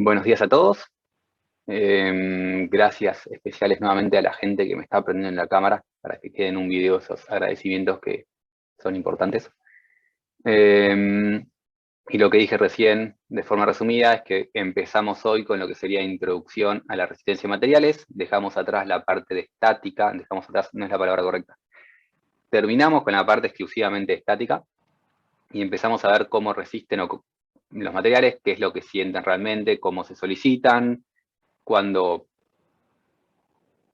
Buenos días a todos. Gracias especiales nuevamente a la gente que me está prendiendo en la cámara para que queden un video esos agradecimientos que son importantes. Y lo que dije recién, de forma resumida, es que empezamos hoy con lo que sería introducción a la resistencia de materiales. Dejamos atrás la parte de estática, dejamos atrás, no es la palabra correcta. Terminamos con la parte exclusivamente estática y empezamos a ver cómo resisten los materiales, qué es lo que sienten realmente, cómo se solicitan, cuando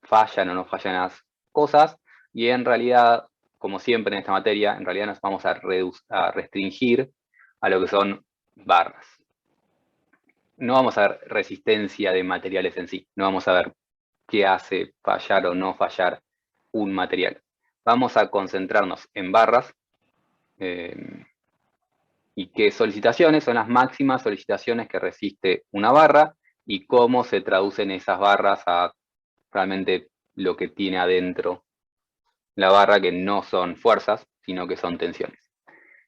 fallan o no fallan las cosas, y en realidad, como siempre en esta materia, en realidad nos vamos a restringir a lo que son barras. No vamos a ver resistencia de materiales en sí, no vamos a ver qué hace fallar o no fallar un material. Vamos a concentrarnos en barras y qué solicitaciones son las máximas solicitaciones que resiste una barra y cómo se traducen esas barras a realmente lo que tiene adentro la barra, que no son fuerzas, sino que son tensiones.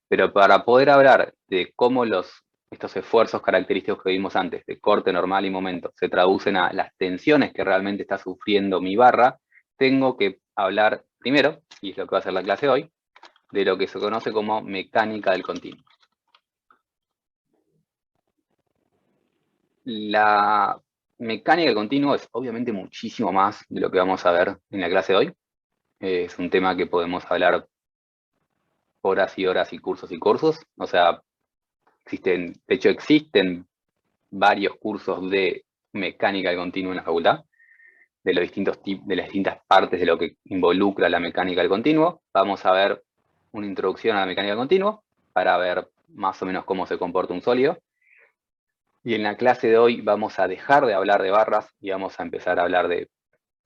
Pero para poder hablar de cómo estos esfuerzos característicos que vimos antes, de corte normal y momento, se traducen a las tensiones que realmente está sufriendo mi barra, tengo que hablar primero, y es lo que va a ser la clase hoy, de lo que se conoce como mecánica del continuo. La mecánica del continuo es obviamente muchísimo más de lo que vamos a ver en la clase de hoy. Es un tema que podemos hablar horas y horas y cursos. O sea, de hecho existen varios cursos de mecánica del continuo en la facultad, de los distintos de las distintas partes de lo que involucra la mecánica del continuo. Vamos a ver una introducción a la mecánica del continuo para ver más o menos cómo se comporta un sólido. Y en la clase de hoy vamos a dejar de hablar de barras y vamos a empezar a hablar de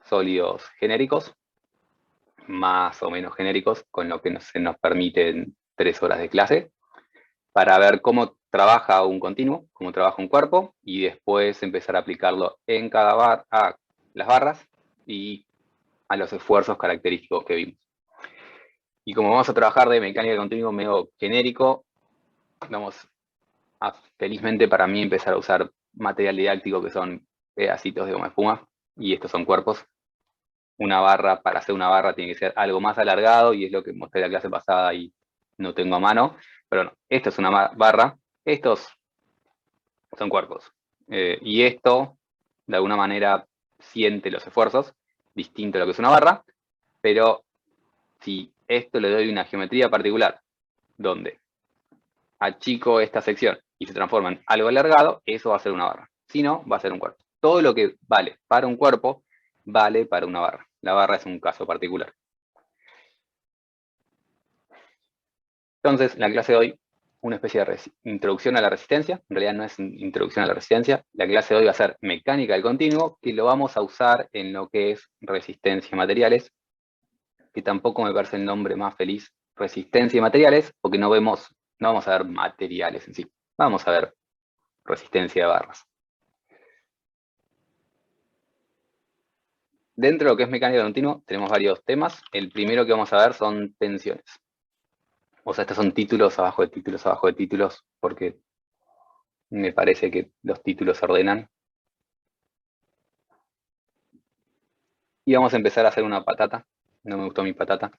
sólidos genéricos, más o menos genéricos, con lo que se nos permiten 3 horas de clase, para ver cómo trabaja un continuo, cómo trabaja un cuerpo, y después empezar a aplicarlo en cada a las barras y a los esfuerzos característicos que vimos. Y como vamos a trabajar de mecánica de continuo medio genérico, vamos a, felizmente para mí, empezar a usar material didáctico que son pedacitos de goma espuma, y estos son cuerpos. Una barra, para hacer una barra tiene que ser algo más alargado, y es lo que mostré la clase pasada y no tengo a mano, pero no, esto es una barra, estos son cuerpos. Y esto, de alguna manera, siente los esfuerzos, distinto a lo que es una barra, pero si esto le doy una geometría particular, donde achico esta sección y se transforma en algo alargado, eso va a ser una barra. Si no, va a ser un cuerpo. Todo lo que vale para un cuerpo, vale para una barra. La barra es un caso particular. Entonces, la clase de hoy, una especie de introducción a la resistencia. En realidad no es introducción a la resistencia. La clase de hoy va a ser mecánica del continuo, que lo vamos a usar en lo que es resistencia a materiales, que tampoco me parece el nombre más feliz, resistencia a materiales, porque no vamos a ver materiales en sí. Vamos a ver resistencia de barras. Dentro de lo que es mecánica del continuo, tenemos varios temas. El primero que vamos a ver son tensiones. O sea, estos son títulos abajo de títulos abajo de títulos, porque me parece que los títulos se ordenan. Y vamos a empezar a hacer una patata. No me gustó mi patata.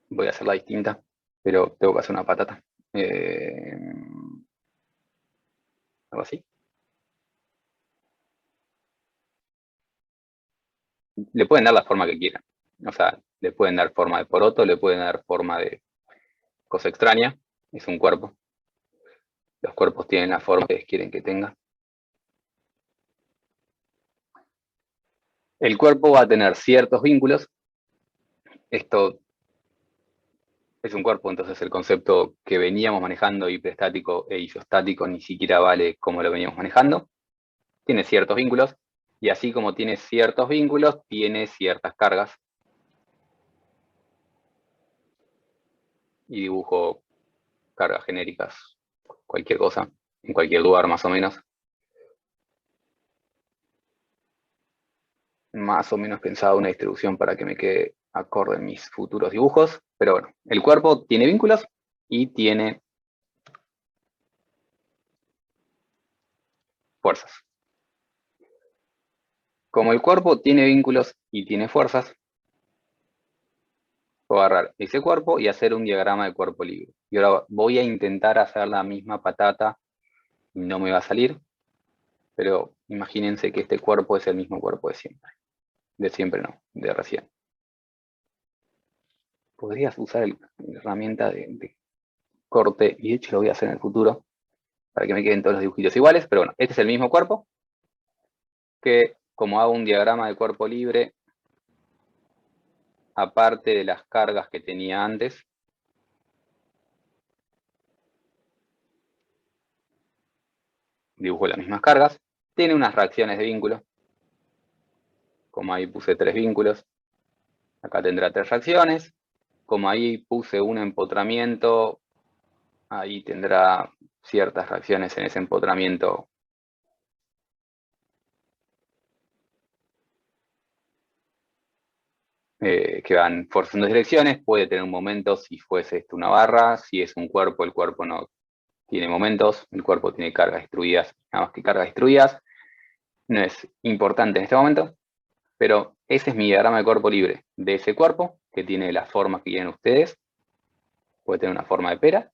Voy a hacerla distinta, pero tengo que hacer una patata. Algo así. Le pueden dar la forma que quieran. O sea, le pueden dar forma de poroto, le pueden dar forma de cosa extraña. Es un cuerpo. Los cuerpos tienen la forma que quieren que tenga. El cuerpo va a tener ciertos vínculos. Esto es un cuerpo, entonces el concepto que veníamos manejando, hiperestático e isostático, ni siquiera vale como lo veníamos manejando. Tiene ciertos vínculos, y así como tiene ciertos vínculos, tiene ciertas cargas. Y dibujo cargas genéricas, cualquier cosa, en cualquier lugar más o menos. Más o menos pensado una distribución para que me quede acorde en mis futuros dibujos. Pero bueno, el cuerpo tiene vínculos y tiene fuerzas. Como el cuerpo tiene vínculos y tiene fuerzas, puedo agarrar ese cuerpo y hacer un diagrama de cuerpo libre. Y ahora voy a intentar hacer la misma patata y no me va a salir, pero imagínense que este cuerpo es el mismo cuerpo de siempre. De siempre no, de recién. Podrías usar la herramienta de corte, y de hecho lo voy a hacer en el futuro, para que me queden todos los dibujitos iguales, pero bueno, este es el mismo cuerpo, que como hago un diagrama de cuerpo libre, aparte de las cargas que tenía antes, dibujo las mismas cargas, tiene unas reacciones de vínculo, como ahí puse 3 vínculos, acá tendrá 3 reacciones, como ahí puse un empotramiento, ahí tendrá ciertas reacciones en ese empotramiento que van forzando direcciones. Puede tener un momento si fuese esto una barra, si es un cuerpo, el cuerpo no tiene momentos, el cuerpo tiene cargas destruidas, nada más que cargas destruidas. No es importante en este momento, pero ese es mi diagrama de cuerpo libre de ese cuerpo, que tiene las formas que quieren ustedes. Puede tener una forma de pera.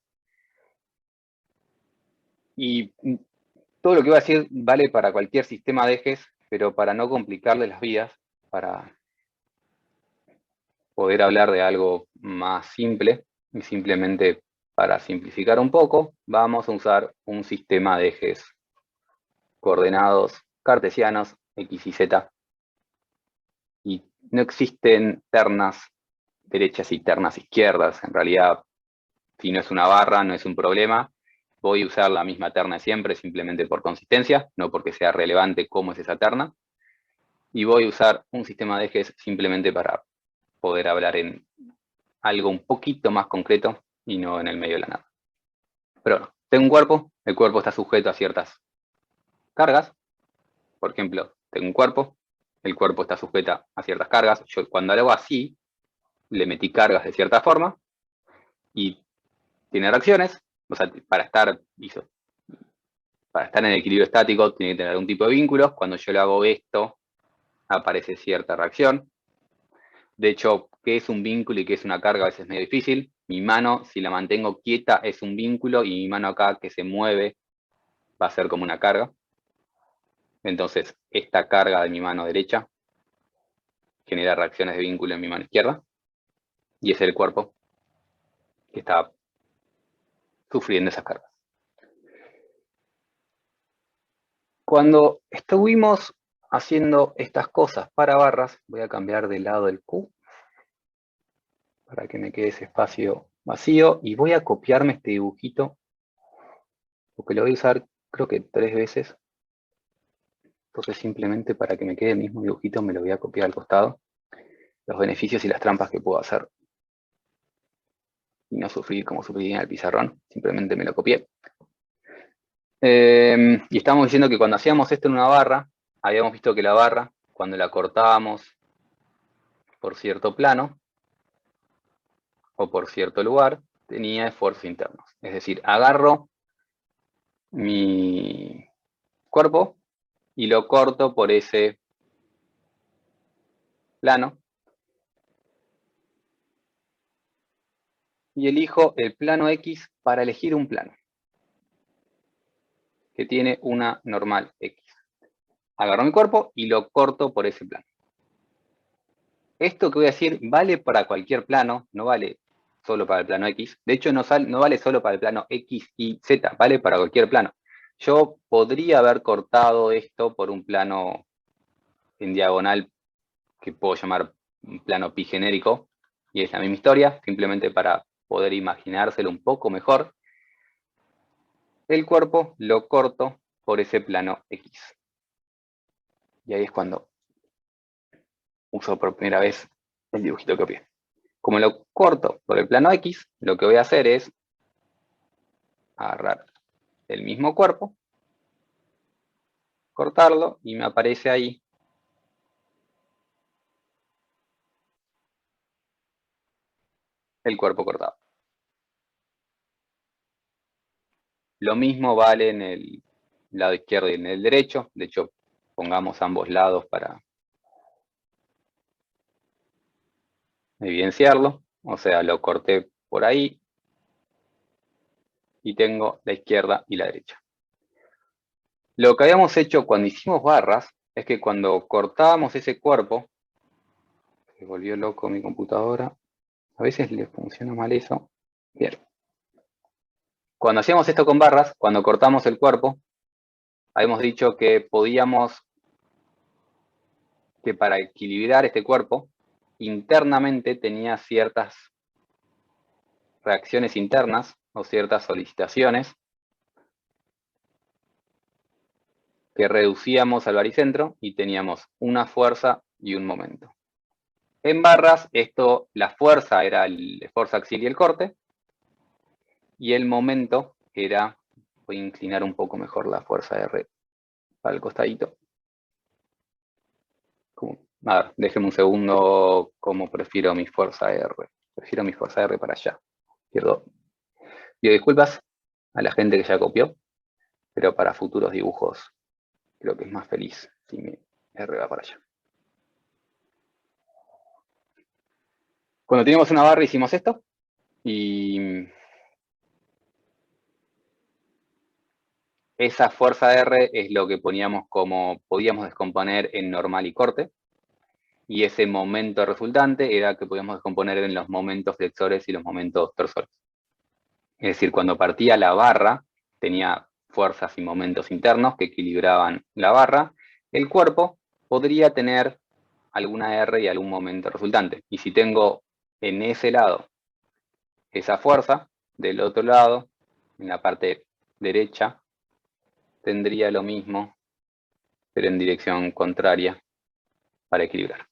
Y todo lo que voy a decir vale para cualquier sistema de ejes, pero para no complicarle las vidas, para poder hablar de algo más simple, y simplemente para simplificar un poco, vamos a usar un sistema de ejes coordenados cartesianos, X y Z, y no existen ternas derechas y ternas izquierdas. En realidad, si no es una barra, no es un problema. Voy a usar la misma terna siempre, simplemente por consistencia, no porque sea relevante cómo es esa terna. Y voy a usar un sistema de ejes simplemente para poder hablar en algo un poquito más concreto y no en el medio de la nada. Pero bueno, tengo un cuerpo, el cuerpo está sujeto a ciertas cargas. Por ejemplo, tengo un cuerpo, el cuerpo está sujeto a ciertas cargas. Yo cuando lo hago así, le metí cargas de cierta forma y tiene reacciones. O sea, para estar en el equilibrio estático tiene que tener algún tipo de vínculos. Cuando yo le hago esto, aparece cierta reacción. De hecho, ¿qué es un vínculo y qué es una carga? A veces es medio difícil. Mi mano, si la mantengo quieta, es un vínculo, y mi mano acá, que se mueve, va a ser como una carga. Entonces, esta carga de mi mano derecha genera reacciones de vínculo en mi mano izquierda, y es el cuerpo que está sufriendo esas cargas. Cuando estuvimos haciendo estas cosas para barras, voy a cambiar de lado el Q para que me quede ese espacio vacío, y voy a copiarme este dibujito, porque lo voy a usar creo que 3 veces. Entonces simplemente para que me quede el mismo dibujito me lo voy a copiar al costado. Los beneficios y las trampas que puedo hacer y no sufrir como sufrí en el pizarrón, simplemente me lo copié. Y estábamos diciendo que cuando hacíamos esto en una barra, habíamos visto que la barra, cuando la cortábamos por cierto plano o por cierto lugar, tenía esfuerzos internos. Es decir, agarro mi cuerpo y lo corto por ese plano y elijo el plano X para elegir un plano que tiene una normal X. Agarro mi cuerpo y lo corto por ese plano. Esto que voy a decir vale para cualquier plano, no vale solo para el plano X. De hecho, no vale solo para el plano X y Z, vale para cualquier plano. Yo podría haber cortado esto por un plano en diagonal que puedo llamar un plano pi genérico, y es la misma historia, simplemente para poder imaginárselo un poco mejor. El cuerpo lo corto por ese plano X. Y ahí es cuando uso por primera vez el dibujito que copié. Como lo corto por el plano X, lo que voy a hacer es agarrar el mismo cuerpo, cortarlo, y me aparece ahí el cuerpo cortado. Lo mismo vale en el lado izquierdo y en el derecho. De hecho, pongamos ambos lados para evidenciarlo. O sea, lo corté por ahí y tengo la izquierda y la derecha. Lo que habíamos hecho cuando hicimos barras es que cuando cortábamos ese cuerpo, se volvió loco mi computadora, a veces le funciona mal eso. Bien. Cuando hacíamos esto con barras, cuando cortamos el cuerpo, habíamos dicho que podíamos, que para equilibrar este cuerpo, internamente tenía ciertas reacciones internas o ciertas solicitaciones que reducíamos al baricentro y teníamos una fuerza y un momento. En barras, la fuerza era el esfuerzo axial y el corte, y el momento era, voy a inclinar un poco mejor la fuerza R para el costadito. A ver, déjenme un segundo cómo prefiero mi fuerza R. Prefiero mi fuerza R para allá. Pido disculpas a la gente que ya copió, pero para futuros dibujos creo que es más feliz si mi R va para allá. Cuando teníamos una barra hicimos esto, y esa fuerza R es lo que poníamos como, podíamos descomponer en normal y corte, y ese momento resultante era que podíamos descomponer en los momentos flexores y los momentos torsores. Es decir, cuando partía la barra, tenía fuerzas y momentos internos que equilibraban la barra. El cuerpo podría tener alguna R y algún momento resultante. Y si tengo en ese lado esa fuerza, del otro lado, en la parte derecha, tendría lo mismo, pero en dirección contraria para equilibrar.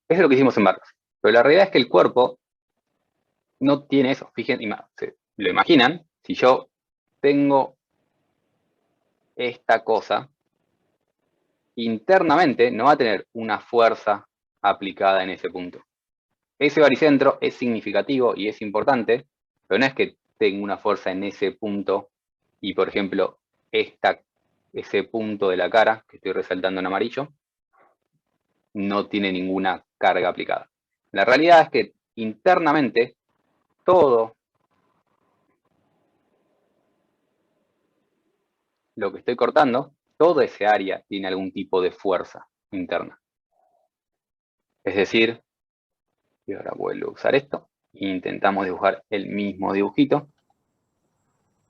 Eso es lo que hicimos en barras. Pero la realidad es que el cuerpo no tiene eso. Fíjense, lo imaginan, si yo tengo esta cosa, internamente no va a tener una fuerza aplicada en ese punto. Ese baricentro es significativo y es importante, pero no es que tenga una fuerza en ese punto y, por ejemplo, ese punto de la cara, que estoy resaltando en amarillo, no tiene ninguna carga aplicada. La realidad es que internamente todo lo que estoy cortando, toda esa área tiene algún tipo de fuerza interna. Es decir, y ahora vuelvo a usar esto, e intentamos dibujar el mismo dibujito.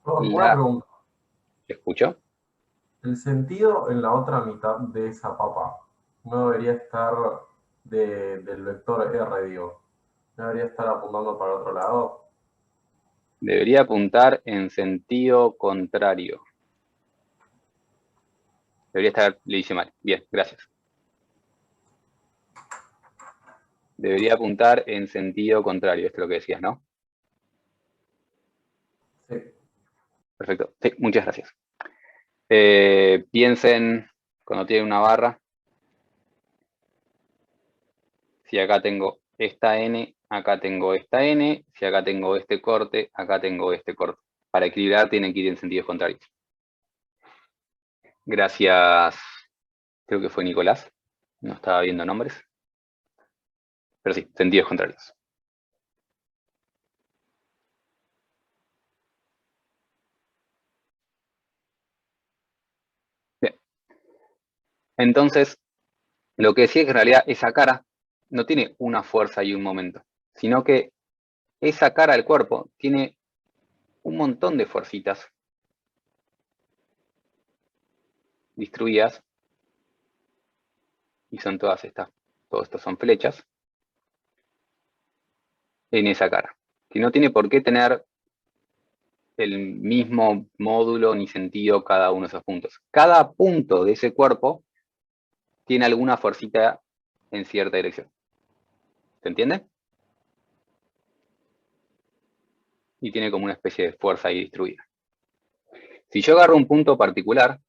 Una pregunta. ¿Escucho? El sentido en la otra mitad de esa papa no debería estar del vector R, digo. ¿No debería estar apuntando para otro lado? Debería apuntar en sentido contrario. Debería estar, le hice mal. Bien, gracias. Debería apuntar en sentido contrario, esto es lo que decías, ¿no? Sí. Perfecto. Sí, muchas gracias. Piensen, cuando tienen una barra, si acá tengo esta N, acá tengo esta N, si acá tengo este corte, acá tengo este corte. Para equilibrar tienen que ir en sentidos contrarios. Gracias, creo que fue Nicolás. No estaba viendo nombres. Pero sí, sentidos contrarios. Bien. Entonces, lo que decía es que en realidad esa cara no tiene una fuerza y un momento, sino que esa cara del cuerpo tiene un montón de fuercitas distribuidas, y son todos estos son flechas, en esa cara, que no tiene por qué tener el mismo módulo ni sentido cada uno de esos puntos. Cada punto de ese cuerpo tiene alguna fuercita en cierta dirección. ¿Se entiende? Y tiene como una especie de fuerza ahí distribuida. Si yo agarro un punto particular,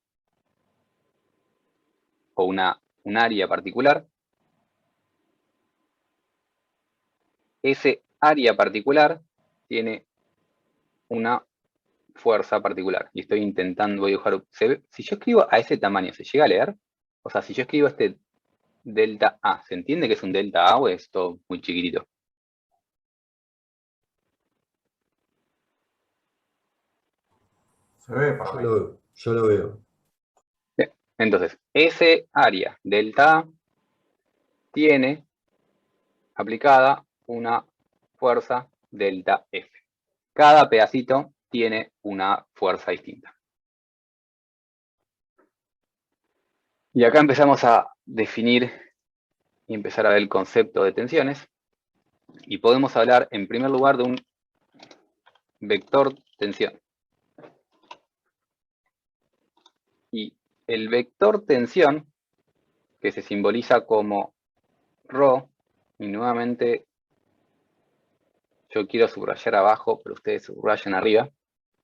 o un área particular, ese área particular tiene una fuerza particular. Y estoy intentando, voy a dibujar, si yo escribo a ese tamaño, ¿se llega a leer? O sea, si yo escribo este delta A, ¿se entiende que es un delta A o es todo muy chiquitito? Se ve para mí. Yo lo veo. Bien. Entonces, ese área delta A tiene aplicada una fuerza delta F. Cada pedacito tiene una fuerza distinta. Y acá empezamos a definir y empezar a ver el concepto de tensiones. Y podemos hablar, en primer lugar, de un vector tensión. Y el vector tensión, que se simboliza como ρ, y nuevamente yo quiero subrayar abajo, pero ustedes subrayan arriba,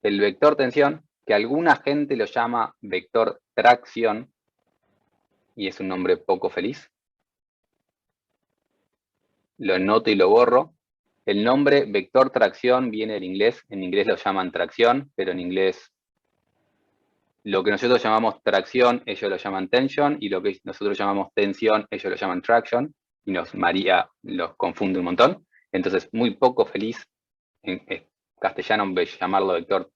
el vector tensión, que alguna gente lo llama vector tracción, y es un nombre poco feliz. Lo noto y lo borro. El nombre vector tracción viene del inglés. En inglés lo llaman tracción, pero en inglés lo que nosotros llamamos tracción, ellos lo llaman tension, y lo que nosotros llamamos tensión, ellos lo llaman traction, y los confunde un montón. Entonces, muy poco feliz en castellano llamarlo vector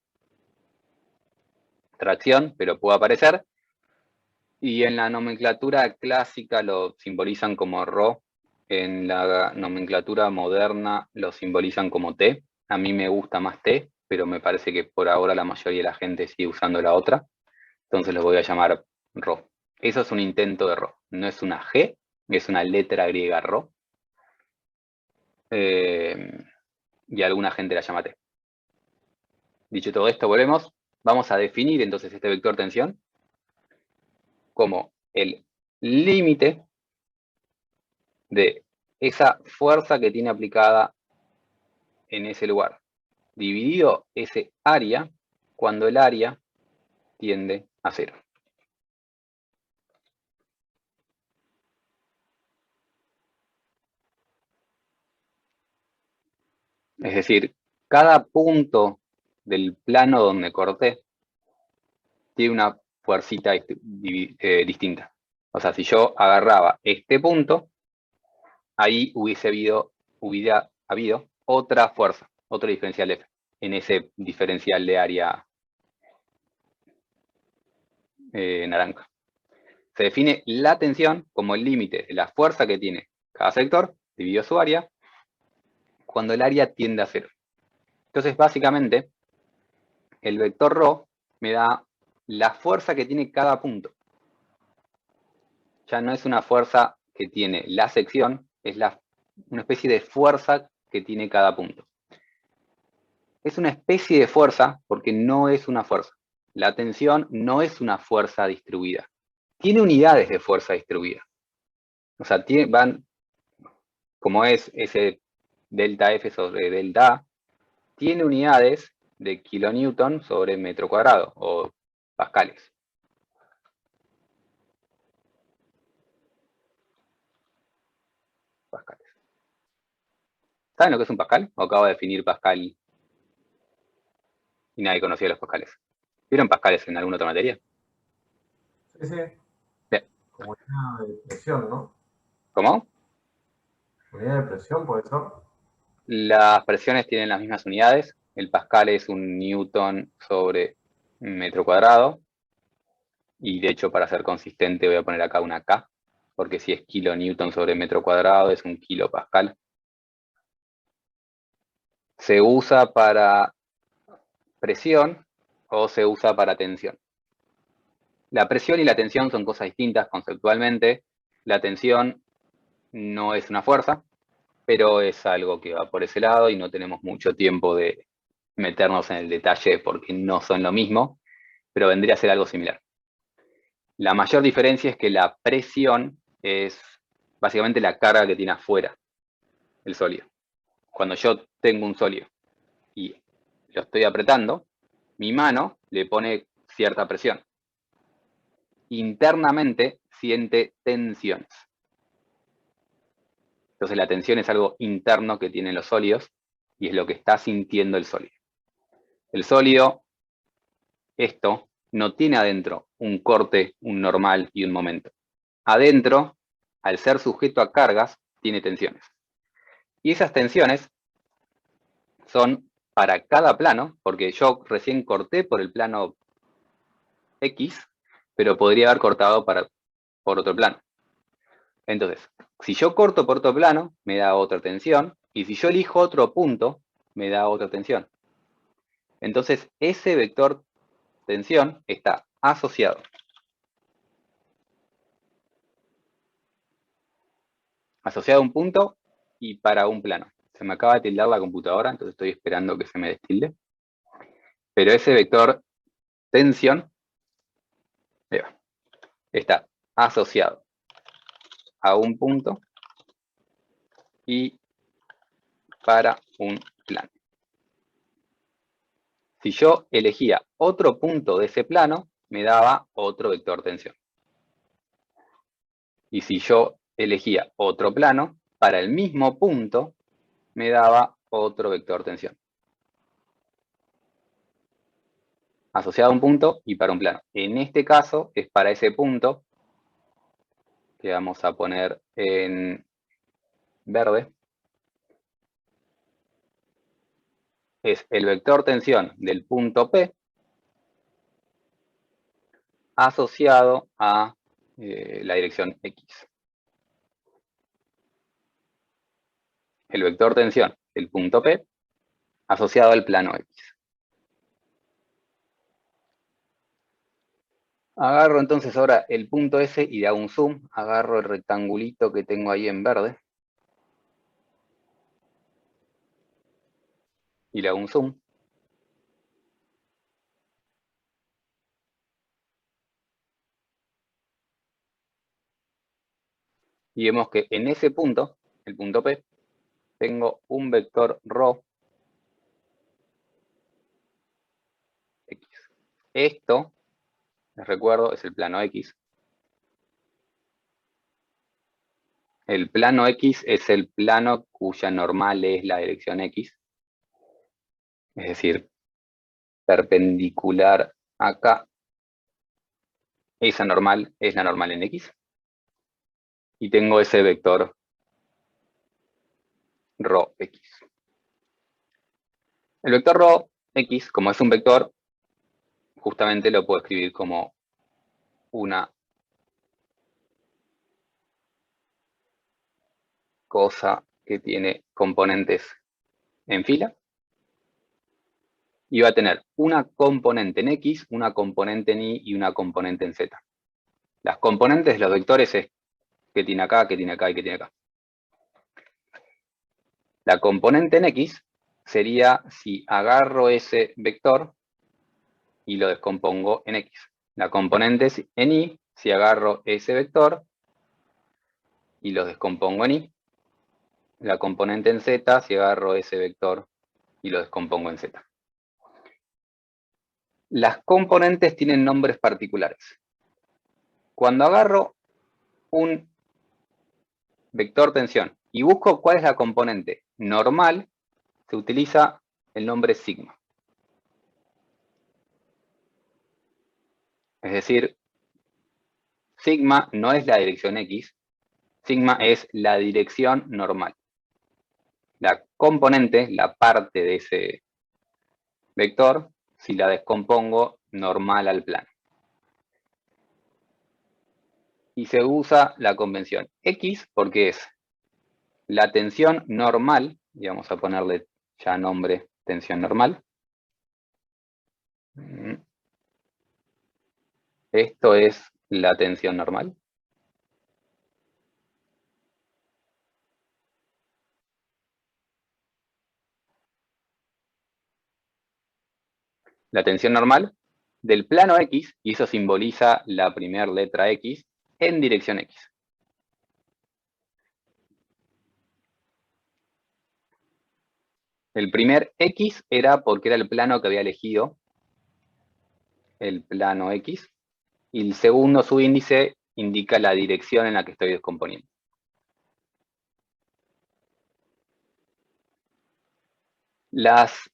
tracción, pero puede aparecer. Y en la nomenclatura clásica lo simbolizan como ρ, en la nomenclatura moderna lo simbolizan como T. A mí me gusta más T, pero me parece que por ahora la mayoría de la gente sigue usando la otra. Entonces lo voy a llamar ρ. Eso es un intento de ρ. No es una G, es una letra griega ρ. Y alguna gente la llama T. Dicho todo esto, volvemos. Vamos a definir entonces este vector tensión como el límite de esa fuerza que tiene aplicada en ese lugar, dividido ese área cuando el área tiende a 0. Es decir, cada punto del plano donde corté tiene una fuercita distinta. O sea, si yo agarraba este punto, ahí hubiera habido otra fuerza, otro diferencial F, en ese diferencial de área naranja. Se define la tensión como el límite de la fuerza que tiene cada sector, dividido su área, cuando el área tiende a 0. Entonces, básicamente, el vector ρ me da la fuerza que tiene cada punto. Ya no es una fuerza que tiene la sección, es una especie de fuerza que tiene cada punto. Es una especie de fuerza porque no es una fuerza. La tensión no es una fuerza distribuida. Tiene unidades de fuerza distribuida. O sea, como es ese delta F sobre delta A, tiene unidades de kilonewton sobre metro cuadrado, o pascales. Pascales. ¿Saben lo que es un pascal? O acabo de definir pascal y nadie conocía los pascales. ¿Vieron pascales en alguna otra materia? Sí, sí. Bien. Como unidad de presión, ¿no? ¿Cómo? Unidad de presión, puede ser. Las presiones tienen las mismas unidades. El pascal es un newton sobre metro cuadrado. Y de hecho, para ser consistente, voy a poner acá una K, porque si es kilonewton sobre metro cuadrado, es un kilopascal. Se usa para presión o se usa para tensión. La presión y la tensión son cosas distintas conceptualmente. La tensión no es una fuerza, pero es algo que va por ese lado y no tenemos mucho tiempo de meternos en el detalle porque no son lo mismo, pero vendría a ser algo similar. La mayor diferencia es que la presión es básicamente la carga que tiene afuera el sólido. Cuando yo tengo un sólido y lo estoy apretando, mi mano le pone cierta presión. Internamente siente tensiones. Entonces la tensión es algo interno que tienen los sólidos y es lo que está sintiendo el sólido. El sólido esto no tiene adentro un corte, un normal y un momento. Adentro, al ser sujeto a cargas, tiene tensiones. Y esas tensiones son para cada plano, porque yo recién corté por el plano X, pero podría haber cortado por otro plano. Entonces, si yo corto por otro plano, me da otra tensión, y si yo elijo otro punto, me da otra tensión. Entonces, ese vector tensión está asociado a un punto y para un plano. Se me acaba de tildar la computadora, entonces estoy esperando que se me destilde. Pero ese vector tensión está asociado a un punto y para un plano. Si yo elegía otro punto de ese plano, me daba otro vector tensión. Y si yo elegía otro plano, para el mismo punto, me daba otro vector tensión. Asociado a un punto y para un plano. En este caso es para ese punto, que vamos a poner en verde, es el vector tensión del punto P asociado a la dirección X. El vector tensión del punto P asociado al plano X. Agarro entonces ahora el punto S y le hago un zoom. Agarro el rectangulito que tengo ahí en verde. Y le hago un zoom. Y vemos que en ese punto, el punto P, tengo un vector ρ X. Esto, les recuerdo, es el plano X. El plano X es el plano cuya normal es la dirección X. Es decir, perpendicular acá. Esa normal es la normal en X. Y tengo ese vector ρx. El vector ρx, como es un vector, justamente lo puedo escribir como una cosa que tiene componentes en fila. Y va a tener una componente en X, una componente en Y y una componente en Z. Las componentes de los vectores es que tiene acá, que tiene acá y que tiene acá. La componente en X sería si agarro ese vector y lo descompongo en X. La componente es en Y, si agarro ese vector y lo descompongo en Y. La componente en Z, si agarro ese vector y lo descompongo en Z. Las componentes tienen nombres particulares. Cuando agarro un vector tensión y busco cuál es la componente normal, se utiliza el nombre sigma. Es decir, sigma no es la dirección X, sigma es la dirección normal. La componente, la parte de ese vector, si la descompongo, normal al plano. Y se usa la convención X porque es la tensión normal, y vamos a ponerle ya nombre tensión normal. Esto es la tensión normal. La tensión normal del plano X, y eso simboliza la primera letra X, en dirección X. El primer X era porque era el plano que había elegido, el plano X, y el segundo subíndice indica la dirección en la que estoy descomponiendo. Las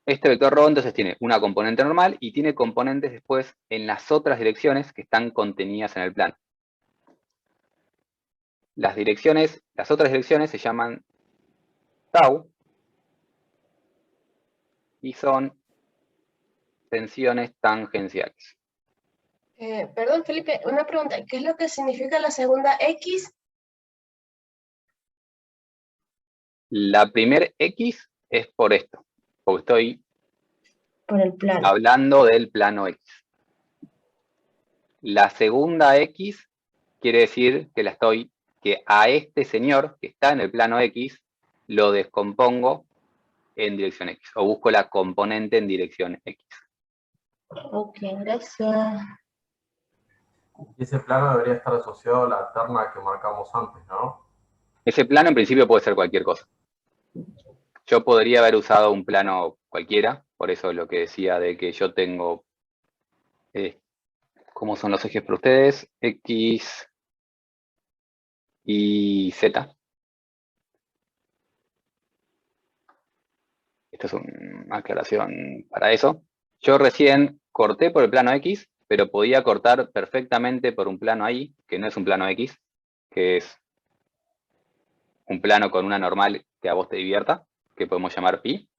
Este vector ρ entonces tiene una componente normal y tiene componentes después en las otras direcciones que están contenidas en el plano. Las otras direcciones se llaman tau y son tensiones tangenciales. Perdón, Felipe, una pregunta. ¿Qué es lo que significa la segunda X? La primer X es por esto, porque estoy Por el plano. hablando del plano X. La segunda X quiere decir que a este señor que está en el plano X lo descompongo en dirección X, o busco la componente en dirección X. Ok, gracias. Y ese plano debería estar asociado a la terna que marcamos antes, ¿no? Ese plano en principio puede ser cualquier cosa. Yo podría haber usado un plano cualquiera, por eso lo que decía de que yo tengo, ¿cómo son los ejes para ustedes? X y Z. Esta es una aclaración para eso. Yo recién corté por el plano X, pero podía cortar perfectamente por un plano ahí, que no es un plano X, que es un plano con una normal que a vos te divierta, que podemos llamar pi,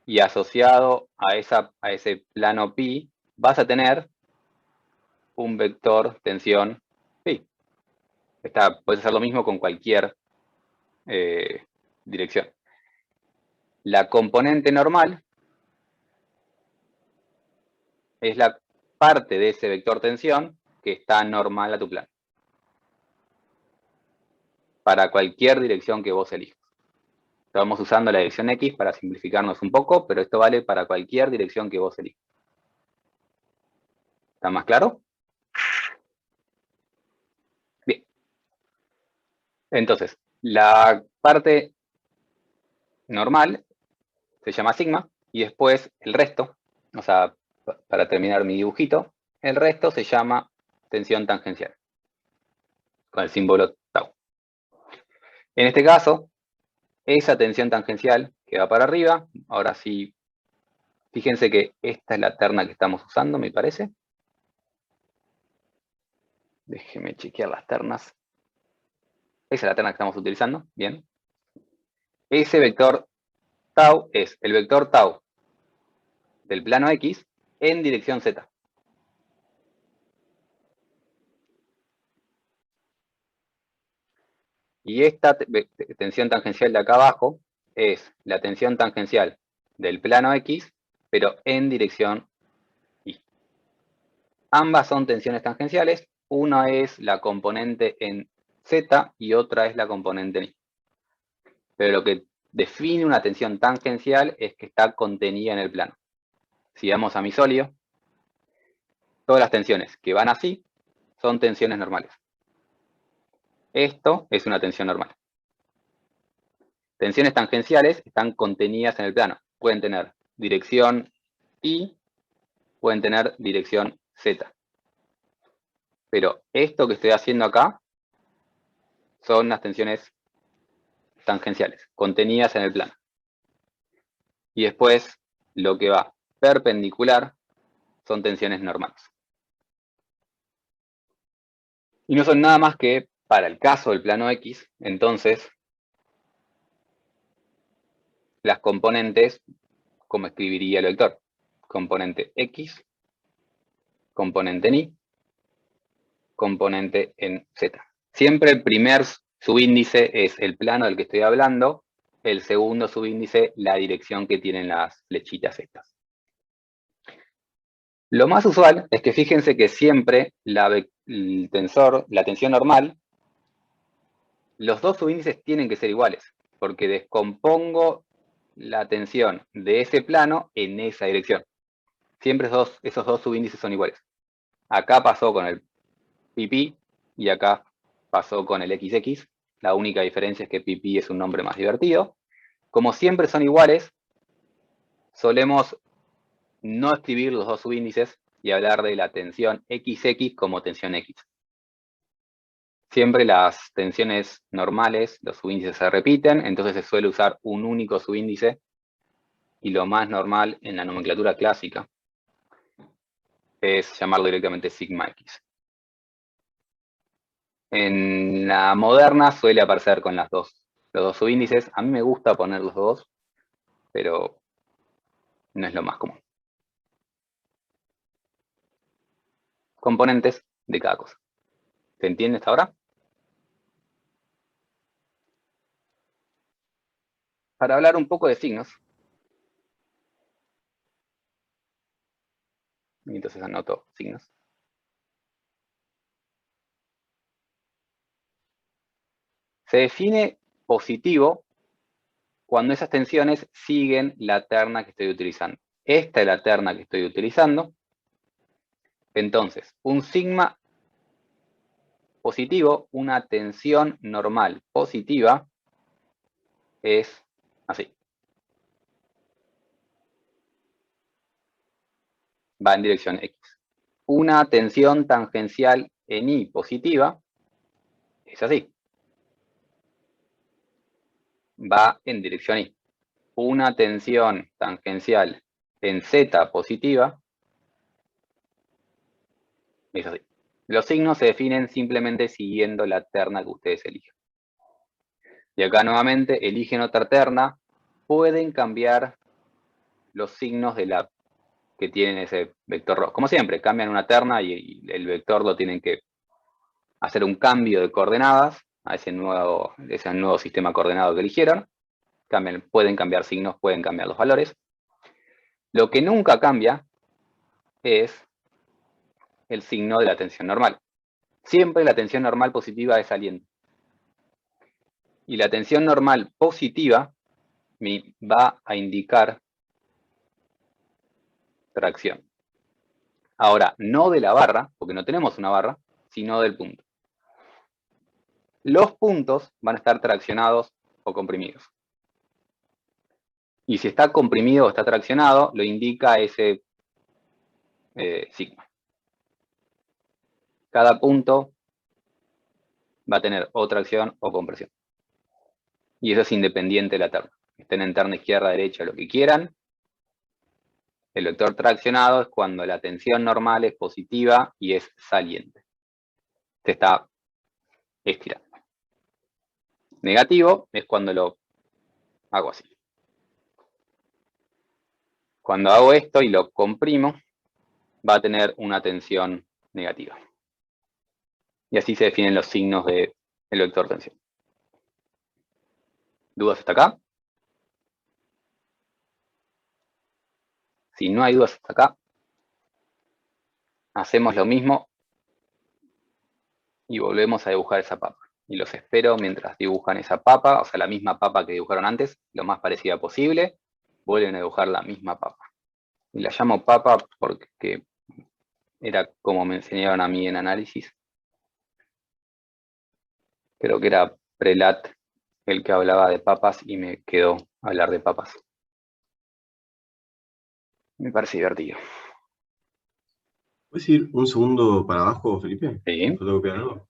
y asociado a ese plano pi, vas a tener un vector tensión pi. Puedes hacer lo mismo con cualquier dirección. La componente normal es la parte de ese vector tensión que está normal a tu plano. Para cualquier dirección que vos elijas. Estamos usando la dirección X para simplificarnos un poco, pero esto vale para cualquier dirección que vos elijas. ¿Está más claro? Bien. Entonces, la parte normal se llama sigma y después el resto, o sea, para terminar mi dibujito, el resto se llama tensión tangencial, con el símbolo tau. En este caso, esa tensión tangencial que va para arriba, ahora sí, fíjense que esta es la terna que estamos usando, me parece. Déjeme chequear las ternas. Esa es la terna que estamos utilizando, bien. Ese vector tau es el vector tau del plano X en dirección Z. Y esta tensión tangencial de acá abajo es la tensión tangencial del plano X, pero en dirección Y. Ambas son tensiones tangenciales. Una es la componente en Z y otra es la componente en Y. Pero lo que define una tensión tangencial es que está contenida en el plano. Si vamos a mi sólido, todas las tensiones que van así son tensiones normales. Esto es una tensión normal. Tensiones tangenciales están contenidas en el plano. Pueden tener dirección Y, pueden tener dirección Z. Pero esto que estoy haciendo acá son las tensiones tangenciales, contenidas en el plano. Y después, lo que va perpendicular son tensiones normales. Y no son nada más que, para el caso del plano X, entonces, las componentes, como escribiría el vector. Componente X, componente en Y, componente en Z. Siempre el primer subíndice es el plano del que estoy hablando, el segundo subíndice la dirección que tienen las flechitas estas. Lo más usual es que fíjense que siempre el tensor, la tensión normal, los dos subíndices tienen que ser iguales, porque descompongo la tensión de ese plano en esa dirección. Siempre esos dos subíndices son iguales. Acá pasó con el pi y acá pasó con el XX. La única diferencia es que pi es un nombre más divertido. Como siempre son iguales, solemos no escribir los dos subíndices y hablar de la tensión XX como tensión X. Siempre las tensiones normales, los subíndices se repiten, entonces se suele usar un único subíndice y lo más normal en la nomenclatura clásica es llamarlo directamente sigma X. En la moderna suele aparecer con los dos subíndices. A mí me gusta poner los dos, pero no es lo más común. Componentes de cada cosa. ¿Se entiende hasta ahora? Para hablar un poco de signos, y entonces anoto signos. Se define positivo cuando esas tensiones siguen la terna que estoy utilizando. Esta es la terna que estoy utilizando. Entonces, un sigma positivo, una tensión normal positiva, es así. Va en dirección X. Una tensión tangencial en Y positiva es así. Va en dirección Y. Una tensión tangencial en Z positiva es así. Los signos se definen simplemente siguiendo la terna que ustedes eligen. Y acá nuevamente eligen otra terna, pueden cambiar los signos de la que tienen ese vector rojo. Como siempre, cambian una terna y el vector lo tienen que hacer un cambio de coordenadas a ese nuevo sistema coordenado que eligieron. Pueden cambiar signos, pueden cambiar los valores. Lo que nunca cambia es el signo de la tensión normal. Siempre la tensión normal positiva es saliente. Y la tensión normal positiva me va a indicar tracción. Ahora, no de la barra, porque no tenemos una barra, sino del punto. Los puntos van a estar traccionados o comprimidos. Y si está comprimido o está traccionado, lo indica ese sigma. Cada punto va a tener o tracción o compresión. Y eso es independiente de la terna. Estén en terna izquierda, derecha, lo que quieran. El vector traccionado es cuando la tensión normal es positiva y es saliente. Se está estirando. Negativo es cuando lo hago así. Cuando hago esto y lo comprimo, va a tener una tensión negativa. Y así se definen los signos del vector tensión. ¿Dudas hasta acá? Si no hay dudas hasta acá, hacemos lo mismo y volvemos a dibujar esa papa. Y los espero mientras dibujan esa papa, o sea, la misma papa que dibujaron antes, lo más parecida posible. Vuelven a dibujar la misma papa. Y la llamo papa porque era como me enseñaron a mí en análisis. Creo que era Prelat el que hablaba de papas y me quedó hablar de papas. Me parece divertido. ¿Puedes ir un segundo para abajo, Felipe? Sí. ¿Fotocopiar algo?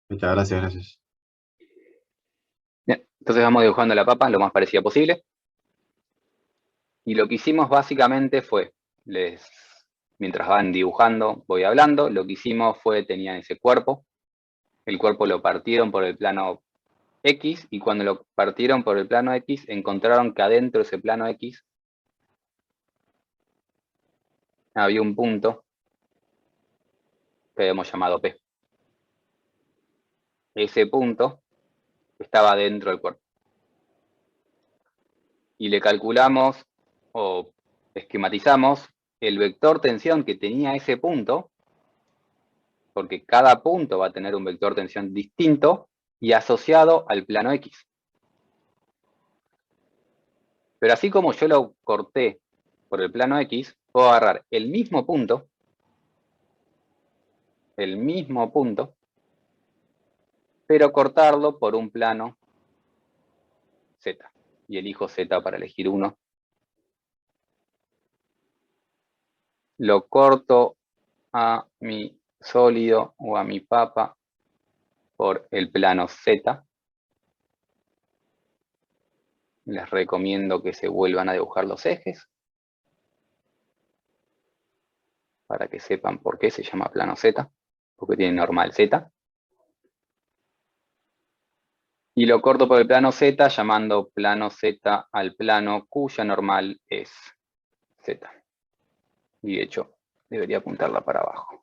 Está, gracias, gracias. Bien, entonces vamos dibujando la papa lo más parecida posible. Y lo que hicimos básicamente fue, mientras van dibujando, voy hablando, lo que hicimos fue, tenían ese cuerpo, el cuerpo lo partieron por el plano X, y cuando lo partieron por el plano X, encontraron que adentro de ese plano X había un punto que habíamos llamado P. Ese punto estaba dentro del cuerpo. Y le calculamos o esquematizamos el vector tensión que tenía ese punto, porque cada punto va a tener un vector tensión distinto y asociado al plano X. Pero así como yo lo corté por el plano X, puedo agarrar el mismo punto, pero cortarlo por un plano Z. Y elijo Z para elegir uno. Lo corto a mi sólido o a mi papa por el plano Z. Les recomiendo que se vuelvan a dibujar los ejes, para que sepan por qué se llama plano Z, porque tiene normal Z. Y lo corto por el plano Z, llamando plano Z al plano cuya normal es Z. Y de hecho, debería apuntarla para abajo.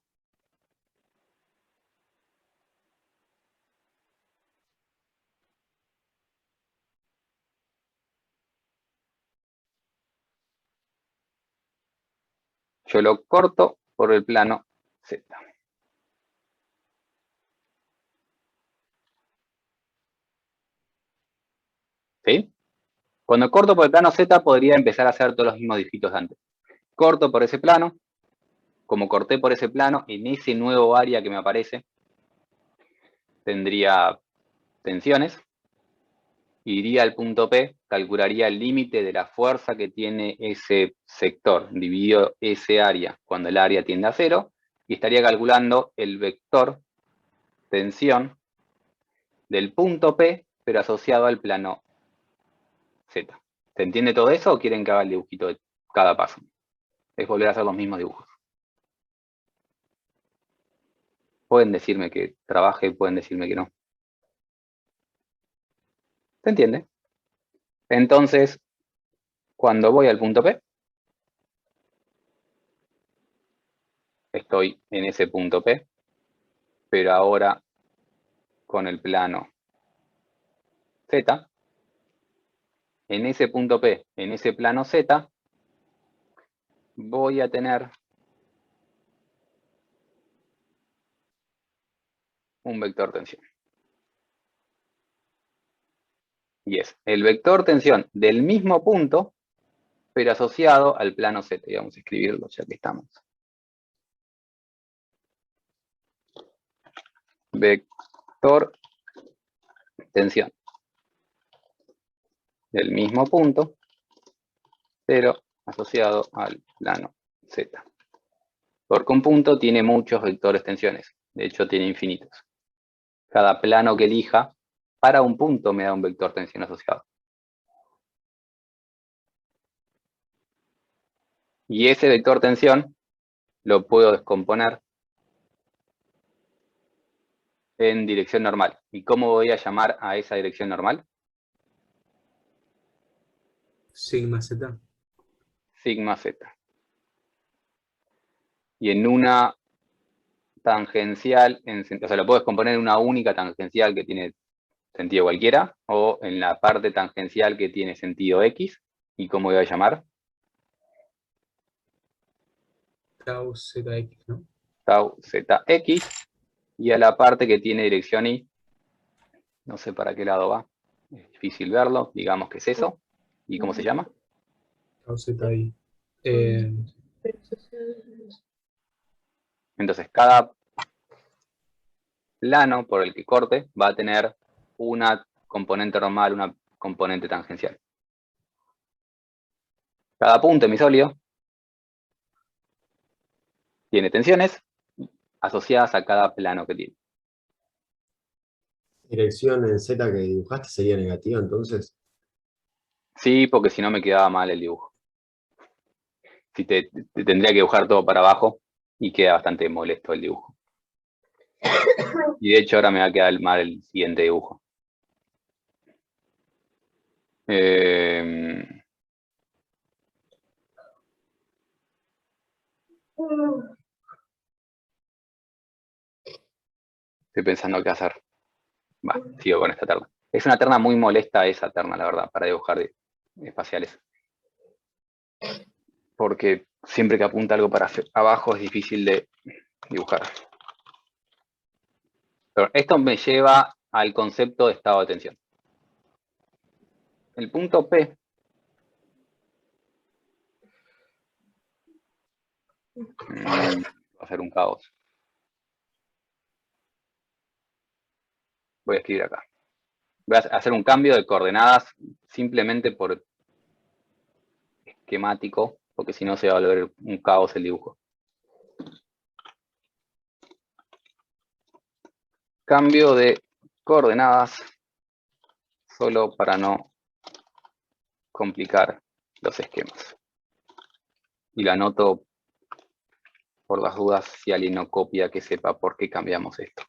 Yo lo corto por el plano Z. ¿Sí? Cuando corto por el plano Z, podría empezar a hacer todos los mismos dibujitos de antes. Corto por ese plano. Como corté por ese plano, en ese nuevo área que me aparece, tendría tensiones. Iría al punto P, calcularía el límite de la fuerza que tiene ese sector, dividido ese área cuando el área tiende a 0, y estaría calculando el vector tensión del punto P, pero asociado al plano Z. ¿Se entiende todo eso o quieren que haga el dibujito de cada paso? Es volver a hacer los mismos dibujos. Pueden decirme que trabaje, pueden decirme que no. ¿Se entiende? Entonces, cuando voy al punto P, estoy en ese punto P, pero ahora con el plano Z. En ese punto P, en ese plano Z, voy a tener un vector tensión. Y es el vector tensión del mismo punto, pero asociado al plano Z. Y vamos a escribirlo ya que estamos. Vector tensión del mismo punto, pero asociado al plano Z. Porque un punto tiene muchos vectores tensiones. De hecho, tiene infinitos. Cada plano que elija para un punto me da un vector tensión asociado. Y ese vector tensión lo puedo descomponer en dirección normal. ¿Y cómo voy a llamar a esa dirección normal? Sigma Z. Sigma Z. Y en una tangencial, o sea, lo puedo descomponer en una única tangencial que tiene sentido cualquiera, o en la parte tangencial que tiene sentido X. ¿Y cómo voy a llamar? Tau ZX, ¿no? Tau ZX. Y a la parte que tiene dirección Y, no sé para qué lado va, es difícil verlo, digamos que es eso. ¿Y cómo se llama? Tau ZI. Entonces, cada plano por el que corte va a tener una componente normal, una componente tangencial. Cada punto en mi sólido tiene tensiones asociadas a cada plano que tiene. Dirección en Z que dibujaste sería negativa, entonces. Sí, porque si no me quedaba mal el dibujo. Si te tendría que dibujar todo para abajo y queda bastante molesto el dibujo. Y de hecho ahora me va a quedar mal el siguiente dibujo. Estoy pensando qué hacer. Va, sigo con esta terna. Es una terna muy molesta esa terna, la verdad, para dibujar espaciales. Porque siempre que apunta algo para abajo es difícil de dibujar. Pero esto me lleva al concepto de estado de tensión. El punto P va a ser un caos. Voy a escribir acá. Voy a hacer un cambio de coordenadas simplemente por esquemático, porque si no se va a volver un caos el dibujo. Cambio de coordenadas, solo para no complicar los esquemas. Y lo anoto por las dudas, si alguien no copia, que sepa por qué cambiamos esto.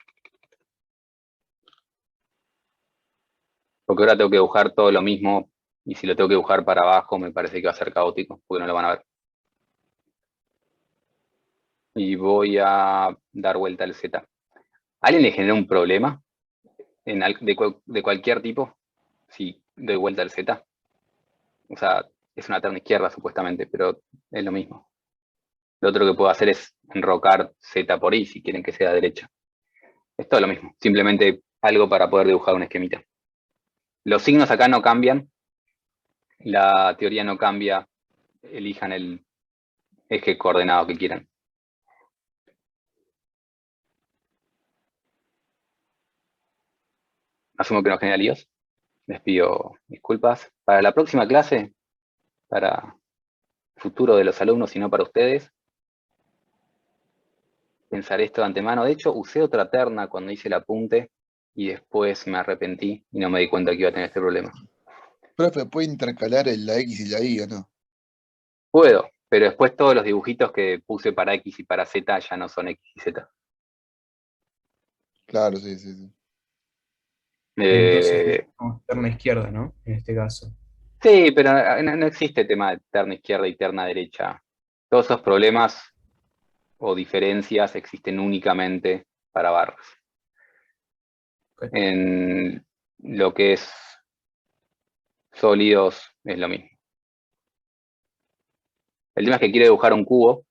Porque ahora tengo que dibujar todo lo mismo, y si lo tengo que dibujar para abajo, me parece que va a ser caótico, porque no lo van a ver. Y voy a dar vuelta al Z. ¿A alguien le genera un problema de cualquier tipo si doy vuelta al Z? O sea, es una terna izquierda supuestamente, pero es lo mismo. Lo otro que puedo hacer es enrocar Z por I, si quieren que sea derecha. Es todo lo mismo, simplemente algo para poder dibujar un esquemita. Los signos acá no cambian, la teoría no cambia, elijan el eje coordenado que quieran. Asumo que no genera líos. Les pido disculpas. Para la próxima clase, para el futuro de los alumnos y no para ustedes, pensaré esto de antemano. De hecho, usé otra terna cuando hice el apunte y después me arrepentí y no me di cuenta que iba a tener este problema. Profe, ¿puede intercalar la X y la Y o no? Puedo, pero después todos los dibujitos que puse para X y para Z ya no son X y Z. Claro, sí, sí, sí. Entonces, terna izquierda, ¿no? En este caso. Sí, pero no existe tema de terna izquierda y terna derecha. Todos esos problemas o diferencias existen únicamente para barras. Ok. En lo que es sólidos es lo mismo. El tema es que quiero dibujar un cubo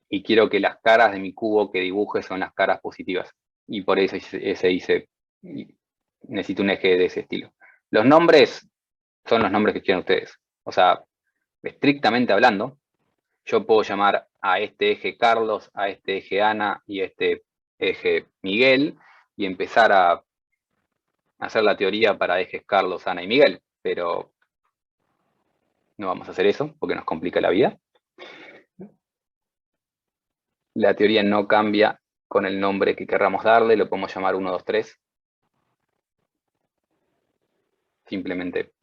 y quiero que las caras de mi cubo que dibuje son las caras positivas. Y por eso necesito un eje de ese estilo. Los nombres son los nombres que quieran ustedes. O sea, estrictamente hablando, yo puedo llamar a este eje Carlos, a este eje Ana y a este eje Miguel y empezar a hacer la teoría para ejes Carlos, Ana y Miguel, pero no vamos a hacer eso porque nos complica la vida. La teoría no cambia con el nombre que querramos darle, lo podemos llamar 1, 2, 3. Simplemente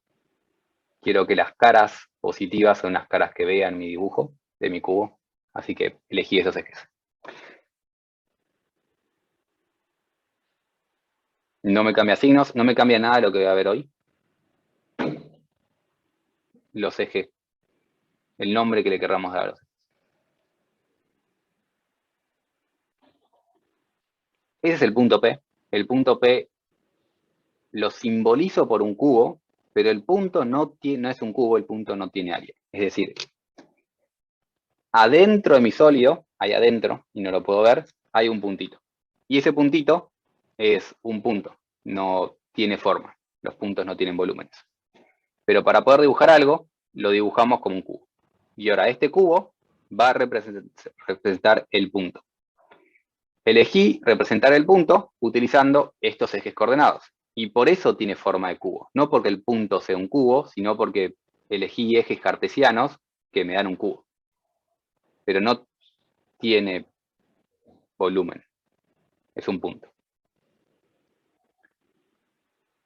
quiero que las caras positivas son las caras que vean mi dibujo de mi cubo, así que elegí esos ejes. No me cambia signos, no me cambia nada de lo que voy a ver hoy. Los ejes, el nombre que le querramos dar a los ejes. Ese es el punto P. El punto P lo simbolizo por un cubo, pero el punto no es un cubo, el punto no tiene área. Es decir, adentro de mi sólido, ahí adentro, y no lo puedo ver, hay un puntito. Y ese puntito es un punto, no tiene forma. Los puntos no tienen volúmenes. Pero para poder dibujar algo, lo dibujamos como un cubo. Y ahora este cubo va a representar el punto. Elegí representar el punto utilizando estos ejes coordenados. Y por eso tiene forma de cubo. No porque el punto sea un cubo, sino porque elegí ejes cartesianos que me dan un cubo. Pero no tiene volumen. Es un punto.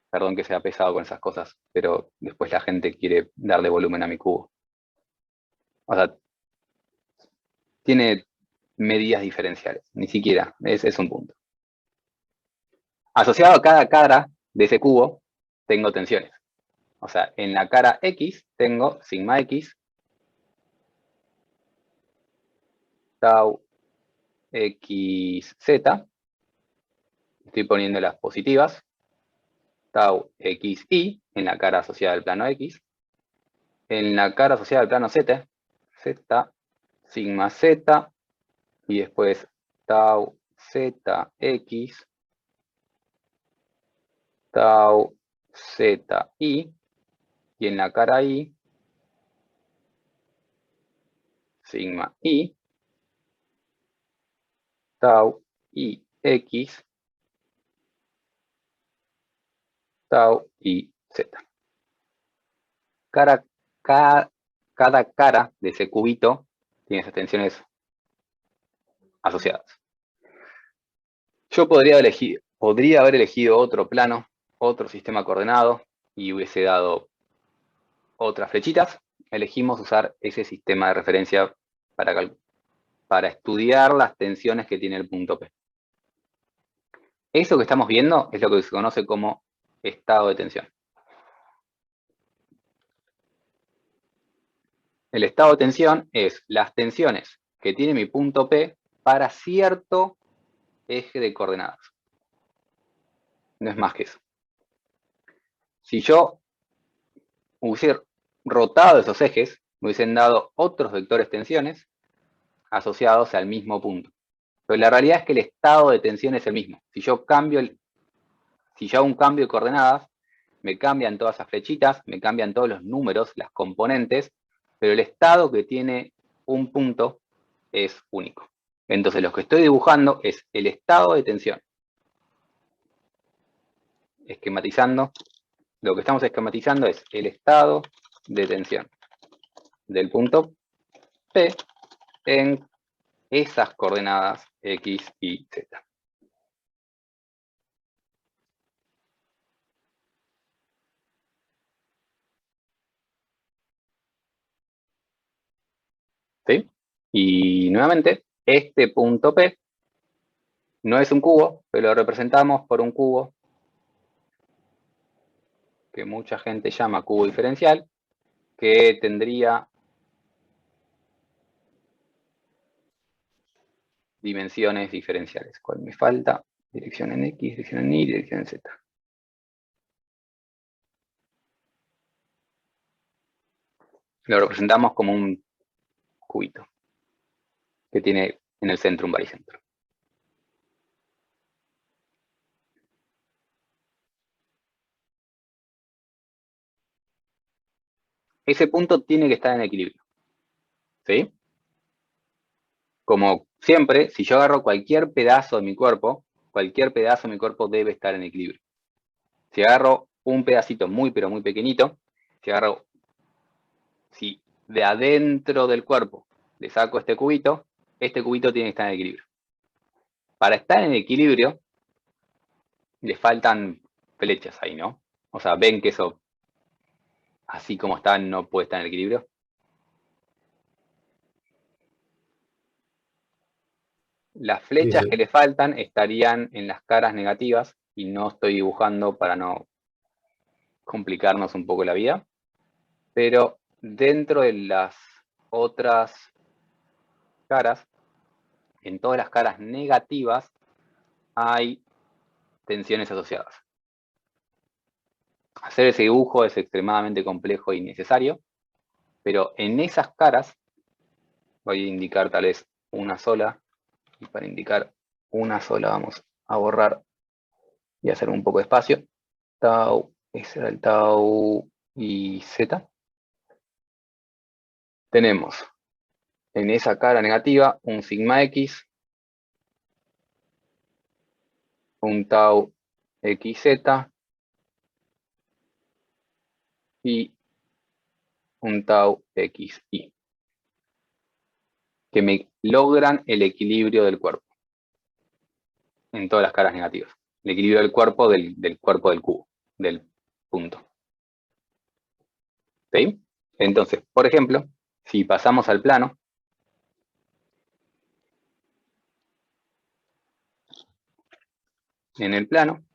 Perdón que sea pesado con esas cosas, pero después la gente quiere darle volumen a mi cubo. O sea, tiene medidas diferenciales. Ni siquiera, es un punto. Asociado a cada cara de ese cubo, tengo tensiones. O sea, en la cara X tengo sigma X, tau XZ, estoy poniendo las positivas, tau XY en la cara asociada al plano X, en la cara asociada al plano Z, Z, sigma Z, y después tau ZX, tau ZY, y en la cara Y, sigma Y, tau IX, tau y Z. Cada cara de ese cubito tiene esas tensiones asociadas. Yo podría podría haber elegido otro plano, otro sistema coordenado, y hubiese dado otras flechitas. Elegimos usar ese sistema de referencia para estudiar las tensiones que tiene el punto P. Eso que estamos viendo es lo que se conoce como estado de tensión. El estado de tensión es las tensiones que tiene mi punto P para cierto eje de coordenadas. No es más que eso. Si yo hubiese rotado esos ejes, me hubiesen dado otros vectores tensiones asociados al mismo punto. Pero la realidad es que el estado de tensión es el mismo. Si yo hago un cambio de coordenadas, me cambian todas esas flechitas, me cambian todos los números, las componentes, pero el estado que tiene un punto es único. Entonces lo que estoy dibujando es el estado de tensión. Esquematizando, lo que estamos esquematizando es el estado de tensión del punto P en esas coordenadas X y Z. ¿Sí? Y nuevamente, este punto P no es un cubo, pero lo representamos por un cubo que mucha gente llama cubo diferencial, que tendría dimensiones diferenciales. ¿Cuál me falta? Dirección en X, dirección en Y, dirección en Z. Lo representamos como un cubito que tiene en el centro un baricentro. Ese punto tiene que estar en equilibrio. ¿Sí? Como siempre, si yo agarro cualquier pedazo de mi cuerpo debe estar en equilibrio. Si agarro un pedacito muy, pero muy pequeñito, si de adentro del cuerpo le saco este cubito tiene que estar en equilibrio. Para estar en equilibrio, le faltan flechas ahí, ¿no? O sea, ven que eso, así como está, no puede estar en equilibrio. Las flechas que le faltan estarían en las caras negativas y no estoy dibujando para no complicarnos un poco la vida. Pero dentro de las otras caras, en todas las caras negativas, hay tensiones asociadas. Hacer ese dibujo es extremadamente complejo y necesario, pero en esas caras, voy a indicar tal vez una sola, y para indicar una sola vamos a borrar y hacer un poco de espacio. Tau, ese era el tau y z. Tenemos en esa cara negativa un sigma x, un tau xz y un tau xy, que me logran el equilibrio del cuerpo en todas las caras negativas. El equilibrio del cuerpo del cubo, del punto. ¿Sí? Entonces, por ejemplo, si pasamos al plano, en el plano,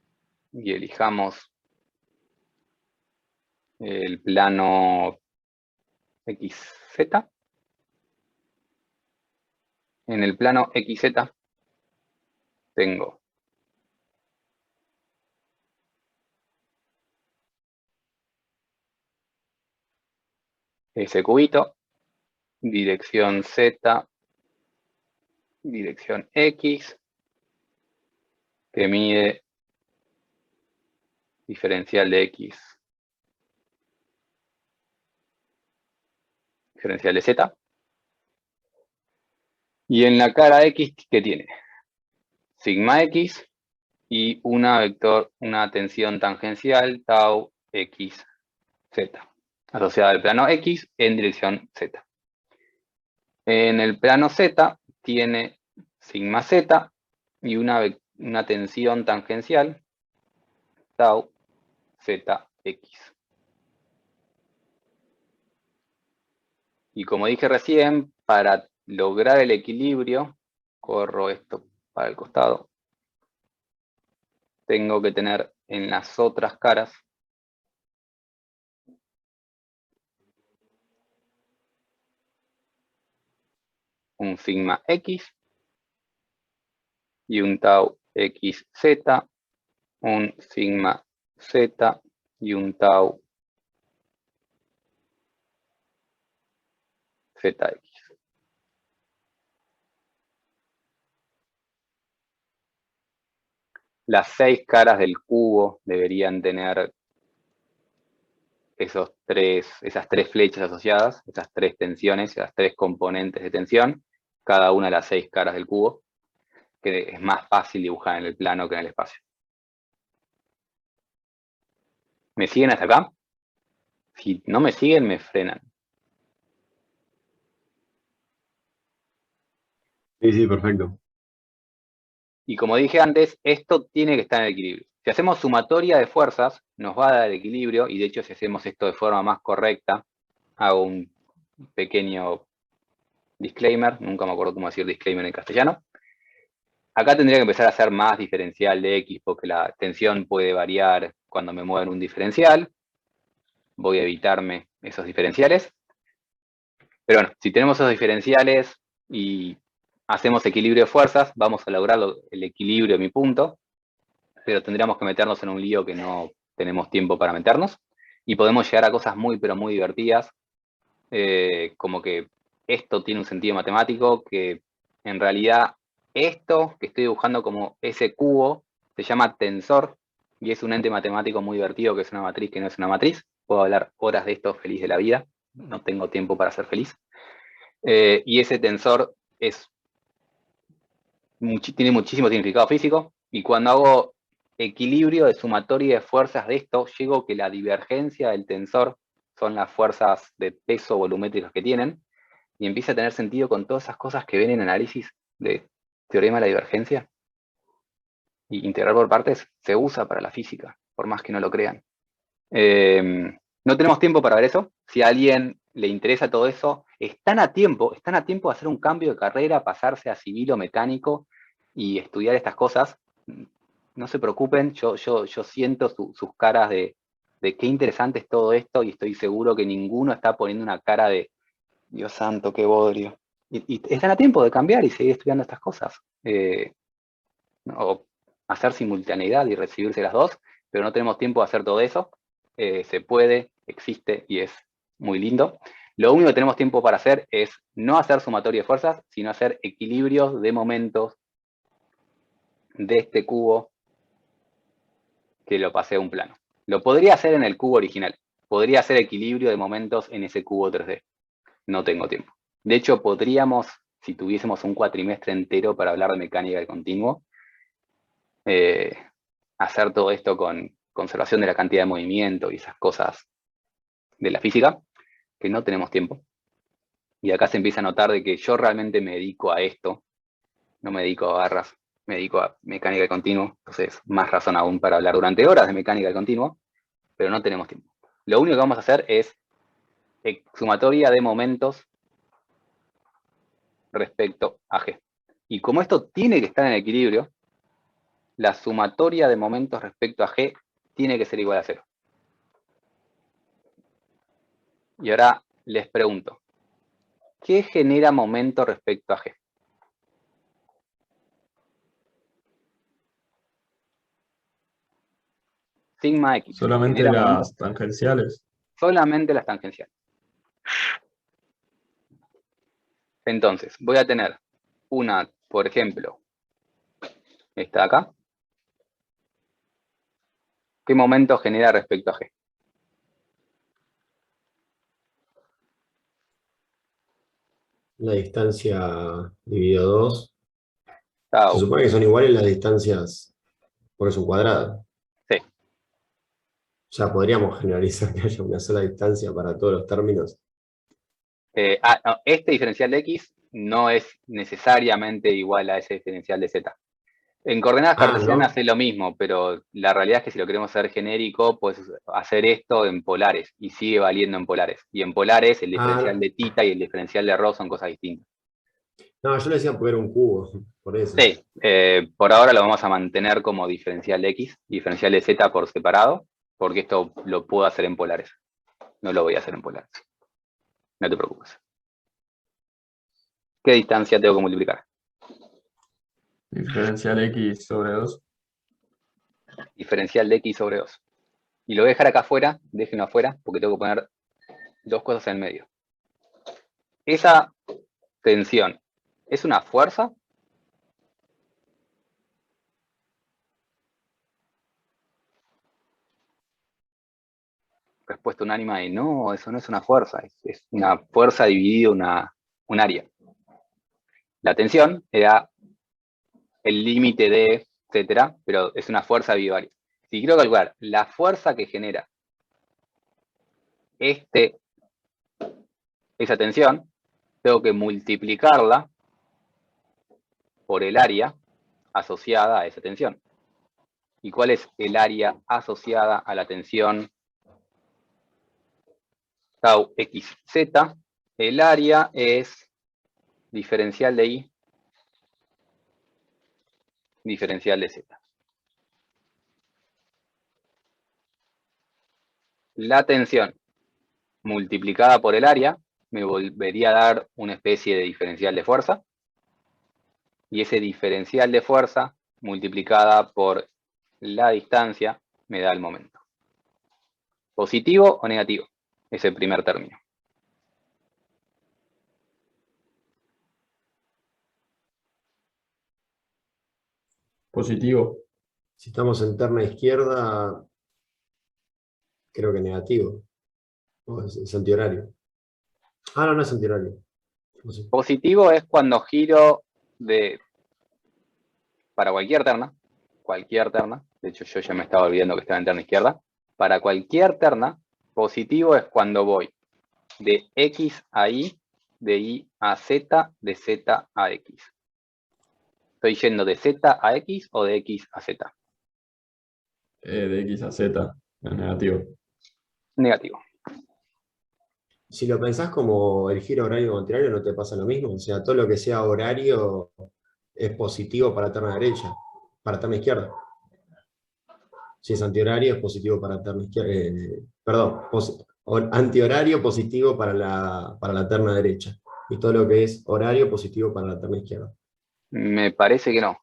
y elijamos el plano XZ, en el plano XZ tengo ese cubito, dirección Z, dirección X, que mide diferencial de X, diferencial de Z. Y en la cara X, ¿qué tiene? Sigma X y una tensión tangencial tau X, Z, asociada al plano X en dirección Z. En el plano Z tiene sigma Z y una una tensión tangencial, tau Zx. Y como dije recién, para lograr el equilibrio, corro esto para el costado, tengo que tener en las otras caras un sigma x y un tau xz, un sigma z y un tau zx. Las 6 caras del cubo deberían tener esas tres flechas asociadas, esas 3 tensiones, esas 3 componentes de tensión, cada una de las 6 caras del cubo, que es más fácil dibujar en el plano que en el espacio. ¿Me siguen hasta acá? Si no me siguen, me frenan. Sí, perfecto. Y como dije antes, esto tiene que estar en equilibrio. Si hacemos sumatoria de fuerzas, nos va a dar el equilibrio, y de hecho si hacemos esto de forma más correcta, hago un pequeño disclaimer, nunca me acuerdo cómo decir disclaimer en castellano. Acá tendría que empezar a hacer más diferencial de X, porque la tensión puede variar cuando me muevo en un diferencial. Voy a evitarme esos diferenciales. Pero bueno, si tenemos esos diferenciales y hacemos equilibrio de fuerzas, vamos a lograr el equilibrio de mi punto, pero tendríamos que meternos en un lío que no tenemos tiempo para meternos, y podemos llegar a cosas muy, pero muy divertidas, como que esto tiene un sentido matemático, que en realidad esto que estoy dibujando como ese cubo se llama tensor, y es un ente matemático muy divertido, que es una matriz que no es una matriz. Puedo hablar horas de esto feliz de la vida, no tengo tiempo para ser feliz. Y ese tensor tiene muchísimo significado físico, y cuando hago equilibrio de sumatoria de fuerzas de esto, llego que la divergencia del tensor son las fuerzas de peso volumétricas que tienen, y empieza a tener sentido con todas esas cosas que ven en análisis de teorema de la divergencia. Y integral por partes se usa para la física, por más que no lo crean. No tenemos tiempo para ver eso. Si a alguien le interesa todo eso, están a tiempo de hacer un cambio de carrera, pasarse a civil o mecánico y estudiar estas cosas. No se preocupen, yo siento sus caras de qué interesante es todo esto, y estoy seguro que ninguno está poniendo una cara de Dios santo, qué bodrio. Y están a tiempo de cambiar y seguir estudiando estas cosas. O hacer simultaneidad y recibirse las dos, pero no tenemos tiempo de hacer todo eso. Se puede, existe y es muy lindo. Lo único que tenemos tiempo para hacer es no hacer sumatoria de fuerzas, sino hacer equilibrios de momentos de este cubo que lo pasé a un plano. Lo podría hacer en el cubo original. Podría hacer equilibrio de momentos en ese cubo 3D. No tengo tiempo. De hecho, podríamos, si tuviésemos un cuatrimestre entero para hablar de mecánica del continuo, hacer todo esto con conservación de la cantidad de movimiento y esas cosas de la física, que no tenemos tiempo. Y acá se empieza a notar de que yo realmente me dedico a esto, no me dedico a barras, me dedico a mecánica de continuo, entonces más razón aún para hablar durante horas de mecánica de continuo, pero no tenemos tiempo. Lo único que vamos a hacer es sumatoria de momentos respecto a G. Y como esto tiene que estar en equilibrio, la sumatoria de momentos respecto a G tiene que ser igual a 0. Y ahora les pregunto, ¿qué genera momento respecto a G? Sigma X. Solamente ¿Genera momento? las tangenciales. Solamente las tangenciales. Entonces, voy a tener una, por ejemplo, esta de acá. ¿Qué momento genera respecto a G? La distancia dividido 2. Se Tau. supone que son iguales las distancias porque es un cuadrado. Sí. O sea, podríamos generalizar que haya una sola distancia para todos los términos. No, este diferencial de X no es necesariamente igual a ese diferencial de Z. En coordenadas Ah, cartesianas ¿no? es lo mismo, pero la realidad es que si lo queremos hacer genérico, puedes hacer esto en polares y sigue valiendo en polares. Y en polares el diferencial Ah, de θ y el diferencial de ρ son cosas distintas. no, yo le decía porque era un cubo, por eso. Sí, por ahora lo vamos a mantener como diferencial de x, diferencial de z por separado, porque esto lo puedo hacer en polares. No lo voy a hacer en polares. No te preocupes. ¿Qué distancia tengo que multiplicar? Diferencial X sobre 2. Diferencial de x sobre 2. Y lo voy a dejar acá afuera, déjenlo afuera, porque tengo que poner dos cosas en medio. Esa tensión, ¿es una fuerza? Respuesta unánime de no, eso no es una fuerza, es una fuerza dividida un área. La tensión era el límite de, etcétera, pero es una fuerza binaria. Si quiero calcular la fuerza que genera esa tensión, tengo que multiplicarla por el área asociada a esa tensión. ¿Y cuál es el área asociada a la tensión tau xz? El área es diferencial de y diferencial de z. La tensión multiplicada por el área me volvería a dar una especie de diferencial de fuerza. Y ese diferencial de fuerza multiplicada por la distancia me da el momento. ¿Positivo o negativo? Es el primer término. Positivo. Si estamos en terna izquierda, creo que negativo. O es antihorario. Ah, no, no es antihorario. No sé. Positivo es cuando giro para cualquier terna, de hecho yo ya me estaba olvidando que estaba en terna izquierda, para cualquier terna, positivo es cuando voy de x a y, de y a z, de z a x. ¿Estoy yendo de z a x o de x a z? De X a Z. Es negativo. Negativo. Si lo pensás como el giro horario contrario, ¿no te pasa lo mismo? O sea, todo lo que sea horario es positivo para terna derecha, para terna izquierda. Si es antihorario, es positivo para terna izquierda. Perdón, antihorario positivo para la terna derecha. Y todo lo que es horario positivo para la terna izquierda. Me parece que no,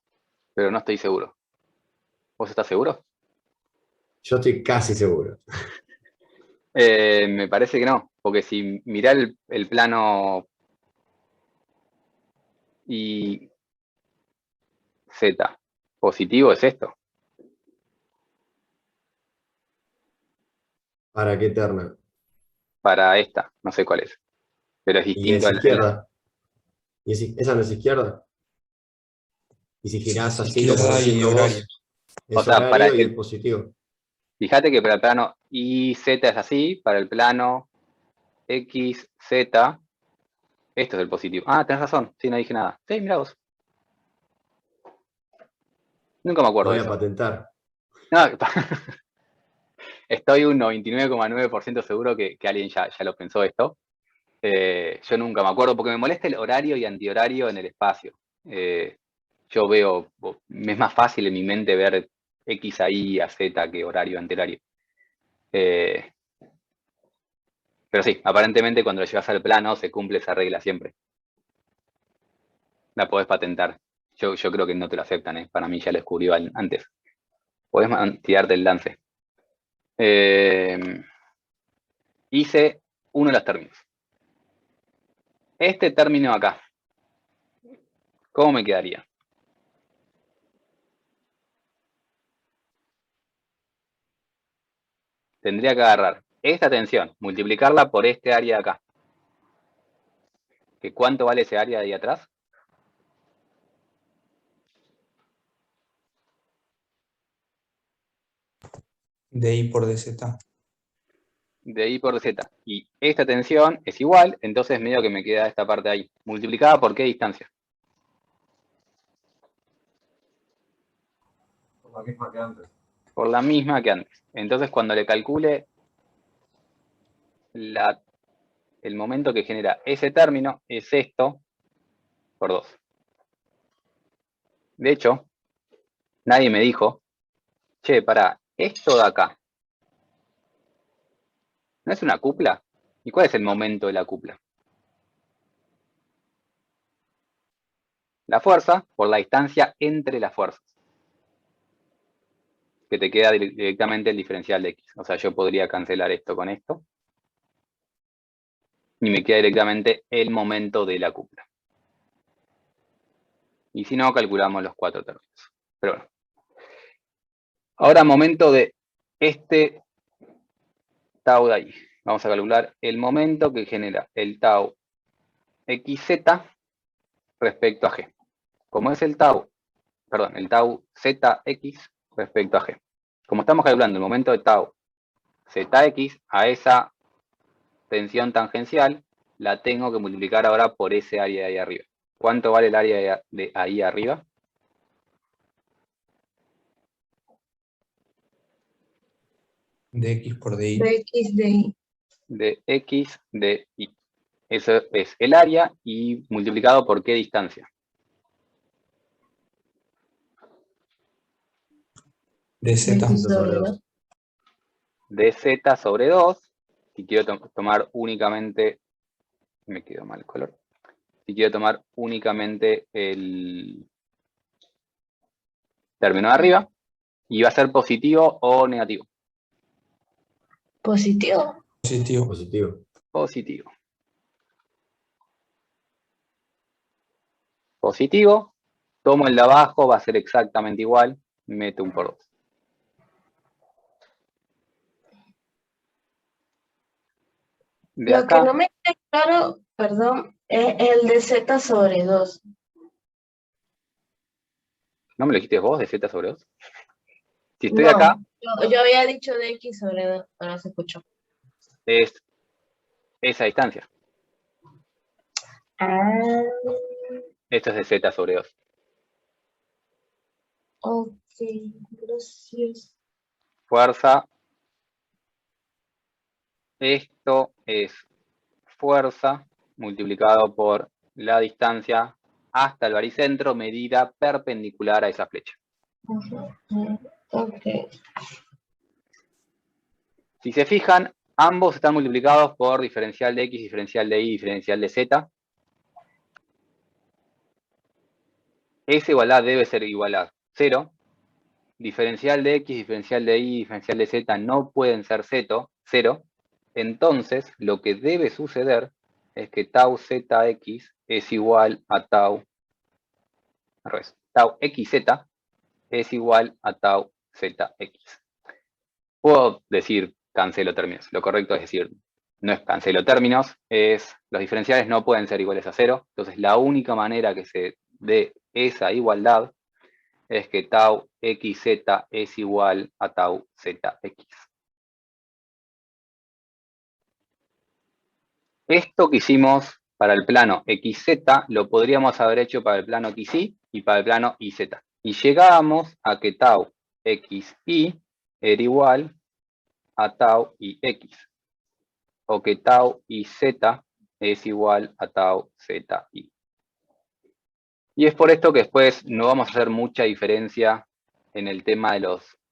pero no estoy seguro. ¿Vos estás seguro? Yo estoy casi seguro. Me parece que no, porque si mirá el plano y z positivo es esto. ¿Para qué terna? Para esta, no sé cuál es, pero es Y distinto es a izquierda. ¿Esa no es izquierda? Y si girás así como estás Izquierda y haciendo horario. vos, o es sea, para horario y es positivo. fíjate que para el plano YZ es así, para el plano XZ, esto es el positivo. Ah, tenés razón, sí, no dije nada. Sí, mirá vos. Nunca me Lo acuerdo de voy a eso. patentar. No, estoy un 99,9% seguro que alguien ya lo pensó esto. Yo nunca me acuerdo porque me molesta el horario y antihorario en el espacio. Yo veo, me es más fácil en mi mente ver X a Y a Z que horario antihorario. Pero sí, aparentemente cuando lo llevas al plano se cumple esa regla siempre. La podés patentar. Yo creo que no te lo aceptan, ¿eh? Para mí ya lo descubrió antes. Podés tirarte el lance. Hice uno de los términos. Este término acá, ¿cómo me quedaría? Tendría que agarrar esta tensión, multiplicarla por este área de acá. ¿Que cuánto vale ese área de ahí atrás? De I por dz. De I por Z. Y esta tensión es igual, entonces medio que me queda esta parte ahí. ¿Multiplicada por qué distancia? la misma que antes. Por la misma que antes. Entonces, cuando le calcule el momento que genera ese término, es esto por 2. De hecho, nadie me dijo, che, pará, esto de acá, ¿no es una cupla? ¿Y cuál es el momento de la cupla? La fuerza por la distancia entre las fuerzas. Que te queda directamente el diferencial de x. O sea, yo podría cancelar esto con esto. Y me queda directamente el momento de la cupla. Y si no, calculamos los 4 términos. Pero bueno. Ahora, momento de este tau de ahí. Vamos a calcular el momento que genera el tau xz respecto a g. Como es el tau zx respecto a g. Como estamos calculando el momento de tau zx a esa tensión tangencial, la tengo que multiplicar ahora por ese área de ahí arriba. ¿Cuánto vale el área de ahí arriba? De X por DI. De X de Y. De x de y. Eso es el área y multiplicado por qué distancia. De Z. X sobre 2. De z sobre 2. Si quiero tomar únicamente, me quedó mal el color. Si quiero tomar únicamente el término de arriba, y va a ser positivo o negativo. Positivo. Positivo. Positivo. Positivo. Positivo. Tomo el de abajo, va a ser exactamente igual. Meto un por 2. De Lo que acá, no me queda claro, perdón, es el de Z sobre 2. ¿no me lo dijiste vos de z sobre 2? Si estoy No, acá, yo había dicho de X sobre 2, pero no se escuchó. es esa distancia. Ah, Esto es de z sobre 2. ok, gracias. Fuerza. Esto es fuerza multiplicado por la distancia hasta el baricentro, medida perpendicular a esa flecha. Ok. Si se fijan, ambos están multiplicados por diferencial de x, diferencial de y, diferencial de z. Esa igualdad debe ser igual a 0. Diferencial de x, diferencial de y, diferencial de z no pueden ser 0. Entonces, lo que debe suceder es que tau zx es igual a tau, al revés, tau xz es igual a tau zx. Puedo decir cancelo términos. Lo correcto es decir, no es cancelo términos, es los diferenciales no pueden ser iguales a 0. Entonces, la única manera que se dé esa igualdad es que tau xz es igual a tau zx. Esto que hicimos para el plano xz lo podríamos haber hecho para el plano xy y para el plano iz. Y llegábamos a que tau xy era igual a tau ix. O que tau iz es igual a tau zi. Y es por esto que después no vamos a hacer mucha diferencia en el tema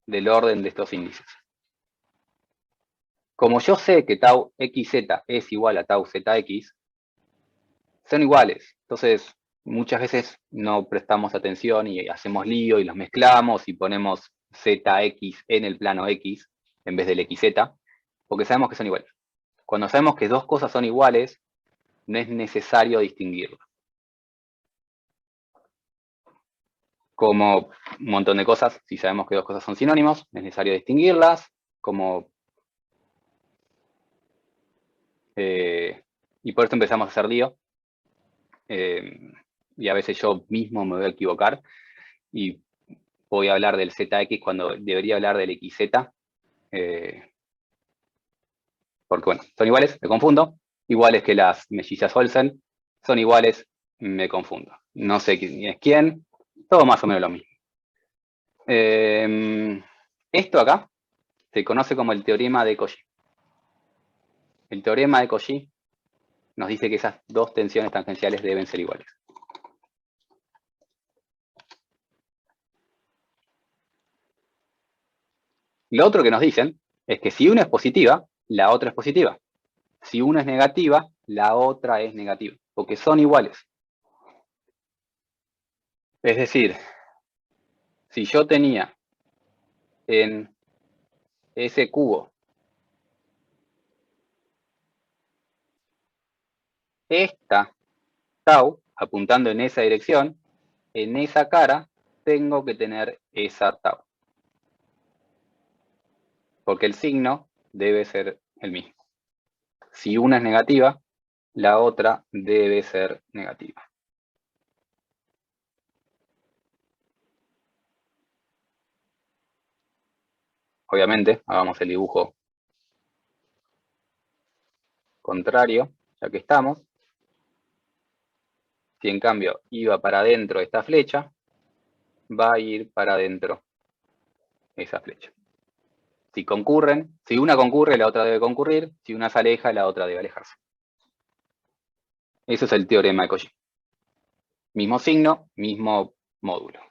del orden de estos índices. Como yo sé que tau xz es igual a tau zx, son iguales. Entonces, muchas veces no prestamos atención y hacemos lío y los mezclamos y ponemos zx en el plano x en vez del xz, porque sabemos que son iguales. Cuando sabemos que dos cosas son iguales, no es necesario distinguirlas. Como un montón de cosas, si sabemos que dos cosas son sinónimos, es necesario distinguirlas, y por esto empezamos a hacer lío. Y a veces yo mismo me voy a equivocar y voy a hablar del zx cuando debería hablar del xz. Porque bueno, son iguales, me confundo. Iguales que las mellizas Olsen, son iguales, me confundo. No sé quién es quién, todo más o menos lo mismo. Esto acá se conoce como el teorema de Cauchy. El teorema de Cauchy nos dice que esas dos tensiones tangenciales deben ser iguales. Lo otro que nos dicen es que si una es positiva, la otra es positiva. Si una es negativa, la otra es negativa, porque son iguales. Es decir, si yo tenía en ese cubo esta tau apuntando en esa dirección, en esa cara tengo que tener esa tau. Porque el signo debe ser el mismo. Si una es negativa, la otra debe ser negativa. Obviamente, hagamos el dibujo contrario, ya que estamos. Si en cambio iba para adentro esta flecha, va a ir para adentro esa flecha. Si concurren, si una concurre, la otra debe concurrir. Si una se aleja, la otra debe alejarse. Eso es el teorema de Cauchy. Mismo signo, mismo módulo.